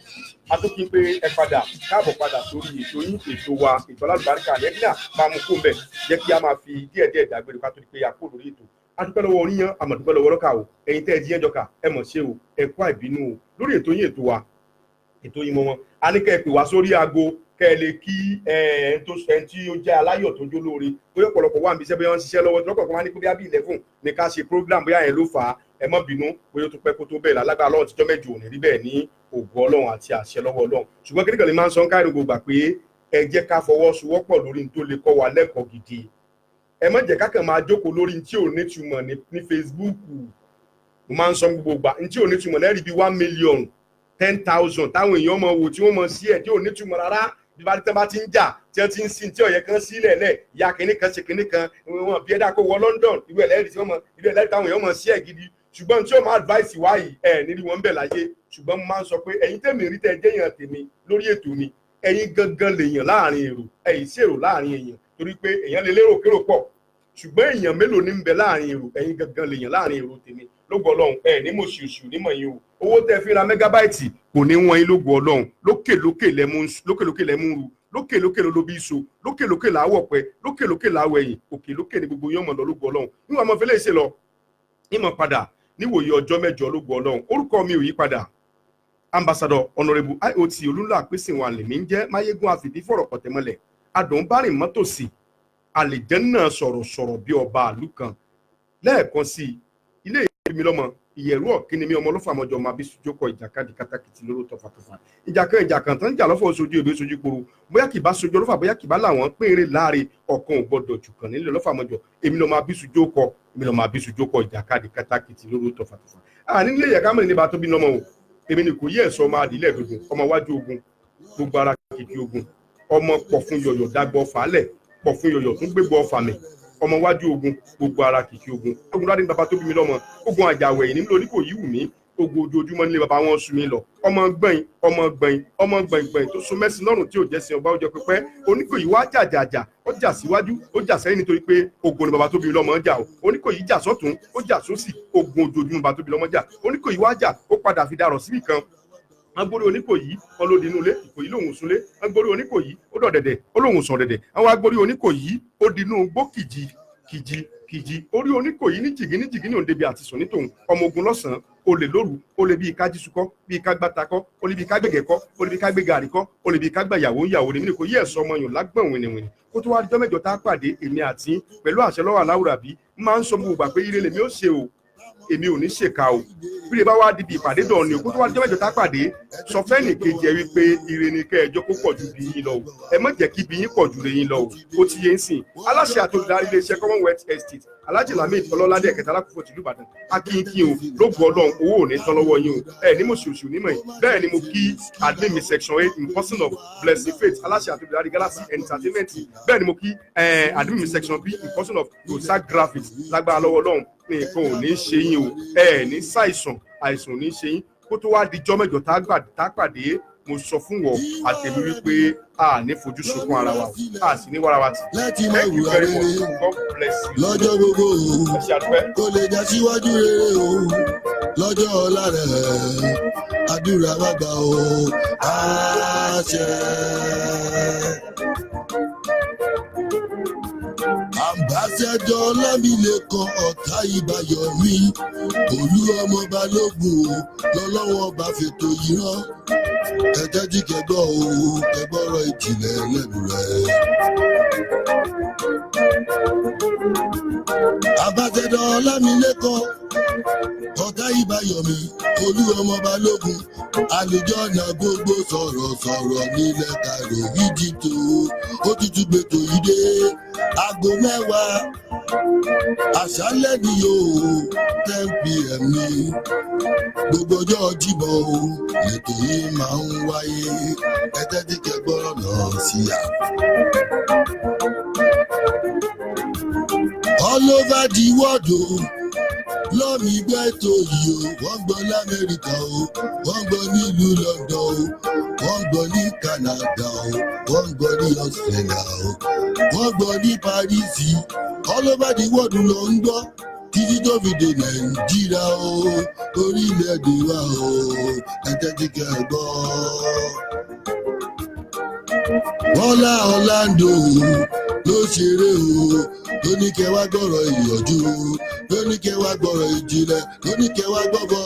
atúkí pé ẹ padà káàbọ̀ padà sórí ètò yín ètò wa ètò alálùbáríkà lẹ́gbẹ̀ẹ́ máa mú kó mbẹ̀ jẹ́ kí a máa fi díẹ̀díẹ̀ dágbére ká tó di pé a kó lórí ètò adúpẹ́ lọ́wọ́ oníyan àmọ̀dúpẹ́ lọ́wọ́ ọlọ́kà o ẹ̀yin tẹ́ ẹ jí ẹjọ́ kà ẹ mọ̀ ṣe o ẹ kú àìbínú o lórí ètò yín ètò wa ètò yín mọ́ wọn a ní kẹ́ ẹ pè wá sórí aago kẹ́ ẹ lè kí ẹni tí ó jẹ́ aláyọ̀ tó jó lóore bóyá ọ̀pọ̀lọpọ̀ wà níbi iṣẹ́ bóyá wọ́n ń ṣiṣẹ́ lọ́wọ́ lọ́pọ̀lọpọ̀ wá ní pé bí 11 ní ká ṣe program bóyá yẹn ló fà á ẹ má bínú bóyá ó tún pẹ́ kó tó bẹ̀rẹ̀ lálágbára lọ́wọ́ tíjọ́ mẹ́jọ òní rí bẹ́ẹ̀ ní ògo Ọlọ́run àti àṣẹ lọ́wọ́ Ọlọ́run ṣùgbọ́n kíníkan lè máa ń sọ káàrin gbogbo pé ẹ jẹ́ ká fọwọ́sowọ́pọ̀ lórí tó lè kọ́ wa lẹ́kọ̀ọ́ gidi ẹ má jẹ́ ká kàn máa jókòó lórí tí ò nítumọ̀ ní Facebook mo máa ń sọ gbogbo gbà tí ò nítumọ̀ lẹ́rìí bí 1 million 10,000 táwọn èèyàn mọ̀ wò tí wọ́n mọ̀ sí ẹ̀ tí ò nítumọ̀ rárá bí bá ti ń jà tí wọ́n ti ń sin tí ọ̀yẹ́ kan sílẹ̀ lẹ̀ ìyá kìnní kan ṣe kìnní kan wọn bí ẹ̀dá kó wọ London ìwé ẹlẹ́rìí tí wọ́n mọ̀ ìwé ẹlẹ́rìí táwọn èèyàn mọ̀ sí ẹ̀ gidi ṣùgbọ́n tí ó máa advice wá yìí ẹ̀ nírí wọn bẹ̀ láyé ṣùgbọ́n mo máa ń sọ pé ẹ̀yin tèmi rí tẹ́ jẹ́yàn tèmi lórí ètò mi ẹ̀yin gangan lèèyàn láàrin èrò ẹ̀yin ṣèrò láàrin èèyàn torí pé èèyàn lè lérò kérò pọ̀ ṣùgbọ́n èèyàn mélòó ní ń bẹ láàrin èrò ẹ̀yin gangan lèèyàn láàrin èrò tèmi lógo Ọlọ́run ẹ̀ ní mo ṣùṣù nímọ̀ yín o owó tẹ́ fi ra mẹ́gábáìtì kò ní wọ́n yín lógo Ọlọ́run lókè lẹ́mú ru lókè ló bí so lókè láwọ̀ pẹ́ lókè láwọ̀ ẹ̀yìn òkè ní gbogbo yín ọmọ lọ lógo Ọlọ́run níwọ̀n ọmọ fẹlẹ́ ṣe lọ ìmọ̀ padà níwòye ọjọ́ mẹ́jọ lógo Ọlọ́run orúkọ mi ò yí padà ambassador honorable IOT olúńlá pèsè wọn lèmi ń jẹ́ máyégún àfìdí fọ̀rọ̀ pọ̀tẹ́mọ́lẹ̀ adùn bárìn mọ́tòsí àlìjẹ́nnà sọ̀rọ̀sọ̀rọ̀ bí ọba àlú kan. Lẹ́ẹ̀kan sí ilé ìwé mi lọ́mọ ìyẹ̀rú ọ̀kíni mi ọmọ ọlọ́fà mọ́jọ máa bí sojúkọ ìjàkadì kátàkìtì lóró tọfàtọfà ìjàkan tán jà lọ́fọ̀ sojú èbè sojú koro bóyá kì bá sojú ọlọ́fà bóyá kì bá làwọn péré láàrin ọ̀kan ò gbọdọ̀ jù kàn nílẹ̀ ọlọ́fà mọ́jọ èmi lọ́ máa bí sojúkọ ìjàkadì kátàkìtì lóró tọfàtọfà. Nílé ìyàká mẹ́rin níbà tó bí nọ́mọ o èmi ni kò yí ẹ̀sọ́ máa dìílẹ̀ dòdò ọmọ wájú ogun gbogbo ara kìkì ogun ọmọ pọ̀ fún yọ̀yọ̀ dágbọ́ fàálẹ̀ pọ̀ fún yọ̀yọ̀ tún gbégbọ́ fàmì ọmọ wájú ogun gbogbo ara kìkì ogun ládé ní bàbá tó bí mi lọ́mọ ogun àjàwẹ̀ yìí nílò oníkò yìí wù mí ogun ojoojúmọ́ nílé bàbá wọn sún mi lọ ọmọ gbẹ̀yìn tó sún mẹ́sìn lọ́rùn tí ò jẹ́ sin ọba ó jẹ pípẹ́ oníkò yìí wá jàjàjà ó jà síwájú ó jà sẹ́yìn nítorí pé ogun ni bàbá tó bí mi lọ́mọ jà o oníkò yìí jà sọ́tún ó jà sósì ogun ojoojúmọ́ bàbá tó bí mi lọ́mọ jà oníkò yìí wá jà ó padà fi darọ̀ síbì kan agbórí Oníkòyí ọlọ́dẹ inú ilé Ìkòyí lòun súnlé agbórí Oníkòyí ó dọ̀dẹ̀dẹ̀ ó lòun sàn dẹ̀dẹ̀ àwọn agbórí Oníkòyí ó dinú gbó kìjì orí Oníkòyí ní jìgínní òǹdẹ̀bi àti sùn nítòun ọmọ ogun lọ́sàn-án olè lóru olè bíi ká jísukọ́ bíi ká gbátakọ́ olè bíi ká gbẹ̀gẹ̀kọ́ olè bíi ká gbẹ̀gàríkọ́ olè bíi ká gbàyàwó lèmi ní kò yí ẹ̀sọ́ ọmọ yòó lágbọ̀n wìnìwìnì kó tó wá dijọ́ mẹ́jọ tá a pàdé èmi àti pẹ̀lú àṣẹ lọ́wọ́ Aláwùrábí máa ń sọ gbogbo gbà pé ire lèmi ó ṣe o èmi ò ní ṣèkà o bí lè bá wá di ìpàdé dàn ní òkú tó wá dijọ́ mẹ́jọ tá a pàdé sọ fẹ́ẹ̀nì kejì ẹ wípé ire ni kẹ́ ẹjọ́ kó pọ̀ ju bí yín lọ o ẹ má jẹ́ kí bí yín pọ̀ ju yín lọ o ó ti yé ń sìn aláṣẹ àtòlùdarí iléeṣẹ́ Commonwealth Estate Alhaji Lamid Ọlọ́ládé ẹ̀kẹta alákòókò tìlú Ìbàdàn akínkín o lóògùn Ọlọ́run owó ò ní tán lọ́wọ́ yín o ẹ ní mọ̀ṣọ̀ṣù nímọ̀ yìí bẹ́ẹ̀ ni mo kí admin mi section 8 in person of Blessing Faith aláṣẹ àtòlùdarí Galaxy Entertainment bẹ́ẹ̀ ni mo kí admin mi section B in person of Rosac Graphics lágbára lọ́wọ́ Ọlọ́run nǹkan ò ní ṣe yín o ẹ ní ṣàìsàn àìsàn ò ní ṣe yín kó tó wá dijọ́ mẹ́jọ tá a pàdé mo sọ fún wọ àtẹ̀mí wípé a ní fojú sunkún ara wa a sì ní wàrà wa tì. láti máa wùwà rere lọ́jọ́ gbogbo kó lè já síwájú rere o lọ́jọ́ ọ̀la rẹ̀ àdúrà wa gbà o àṣẹ. Ambassador Ọlámilékan Ọ̀táìbáyọ̀mí Olú ọmọ Balógun lọ́lọ́wọ́ bá fètò yìí rán ẹ̀jẹ̀ tí kẹgbọ́ o kẹgbọ́rọ̀ ìjìnlẹ̀ lẹ́nu rẹ̀. Ambassador Ọlámilékan Ọ̀táìbáyọ̀mí Olú ọmọ Balógun àlejò ọ̀nà gbogbo sọ̀rọ̀ nílẹ̀ kàrò ìdìtò ó tutù gbètò yìí dé aago 10 àṣálẹ́ ni yóò 10 PM ní gbogbo ọjọ́ Jímọ̀ o ètò yìí máa ń wáyé ẹ̀tẹ́ tí kẹgbọ́rọ̀ náà sí à. All over the world o lọ́mí gbẹ́ tó yìí o wọ́n gbọ́ l'Amẹ́ríkà o wọ́n gbọ́ nílùú London o wọ́n gbọ́ ní Canada o wọ́n gbọ́ ní Australia o wọ́n gbọ́ ní Paris all over the world ló ń gbọ́ títí tó fi dé Nàìjíríà o orílẹ̀-èdè wa o ẹ̀jẹ̀ tí kẹ́ ẹ gbọ́. Bọ́lá Orlando ló ṣeré o lóníkẹwàá gbọ́rọ̀ ìyànjú lóníkẹwàá gbọ́rọ̀ ìjìnlẹ̀ lóníkẹwàá gbọ́gbọ́.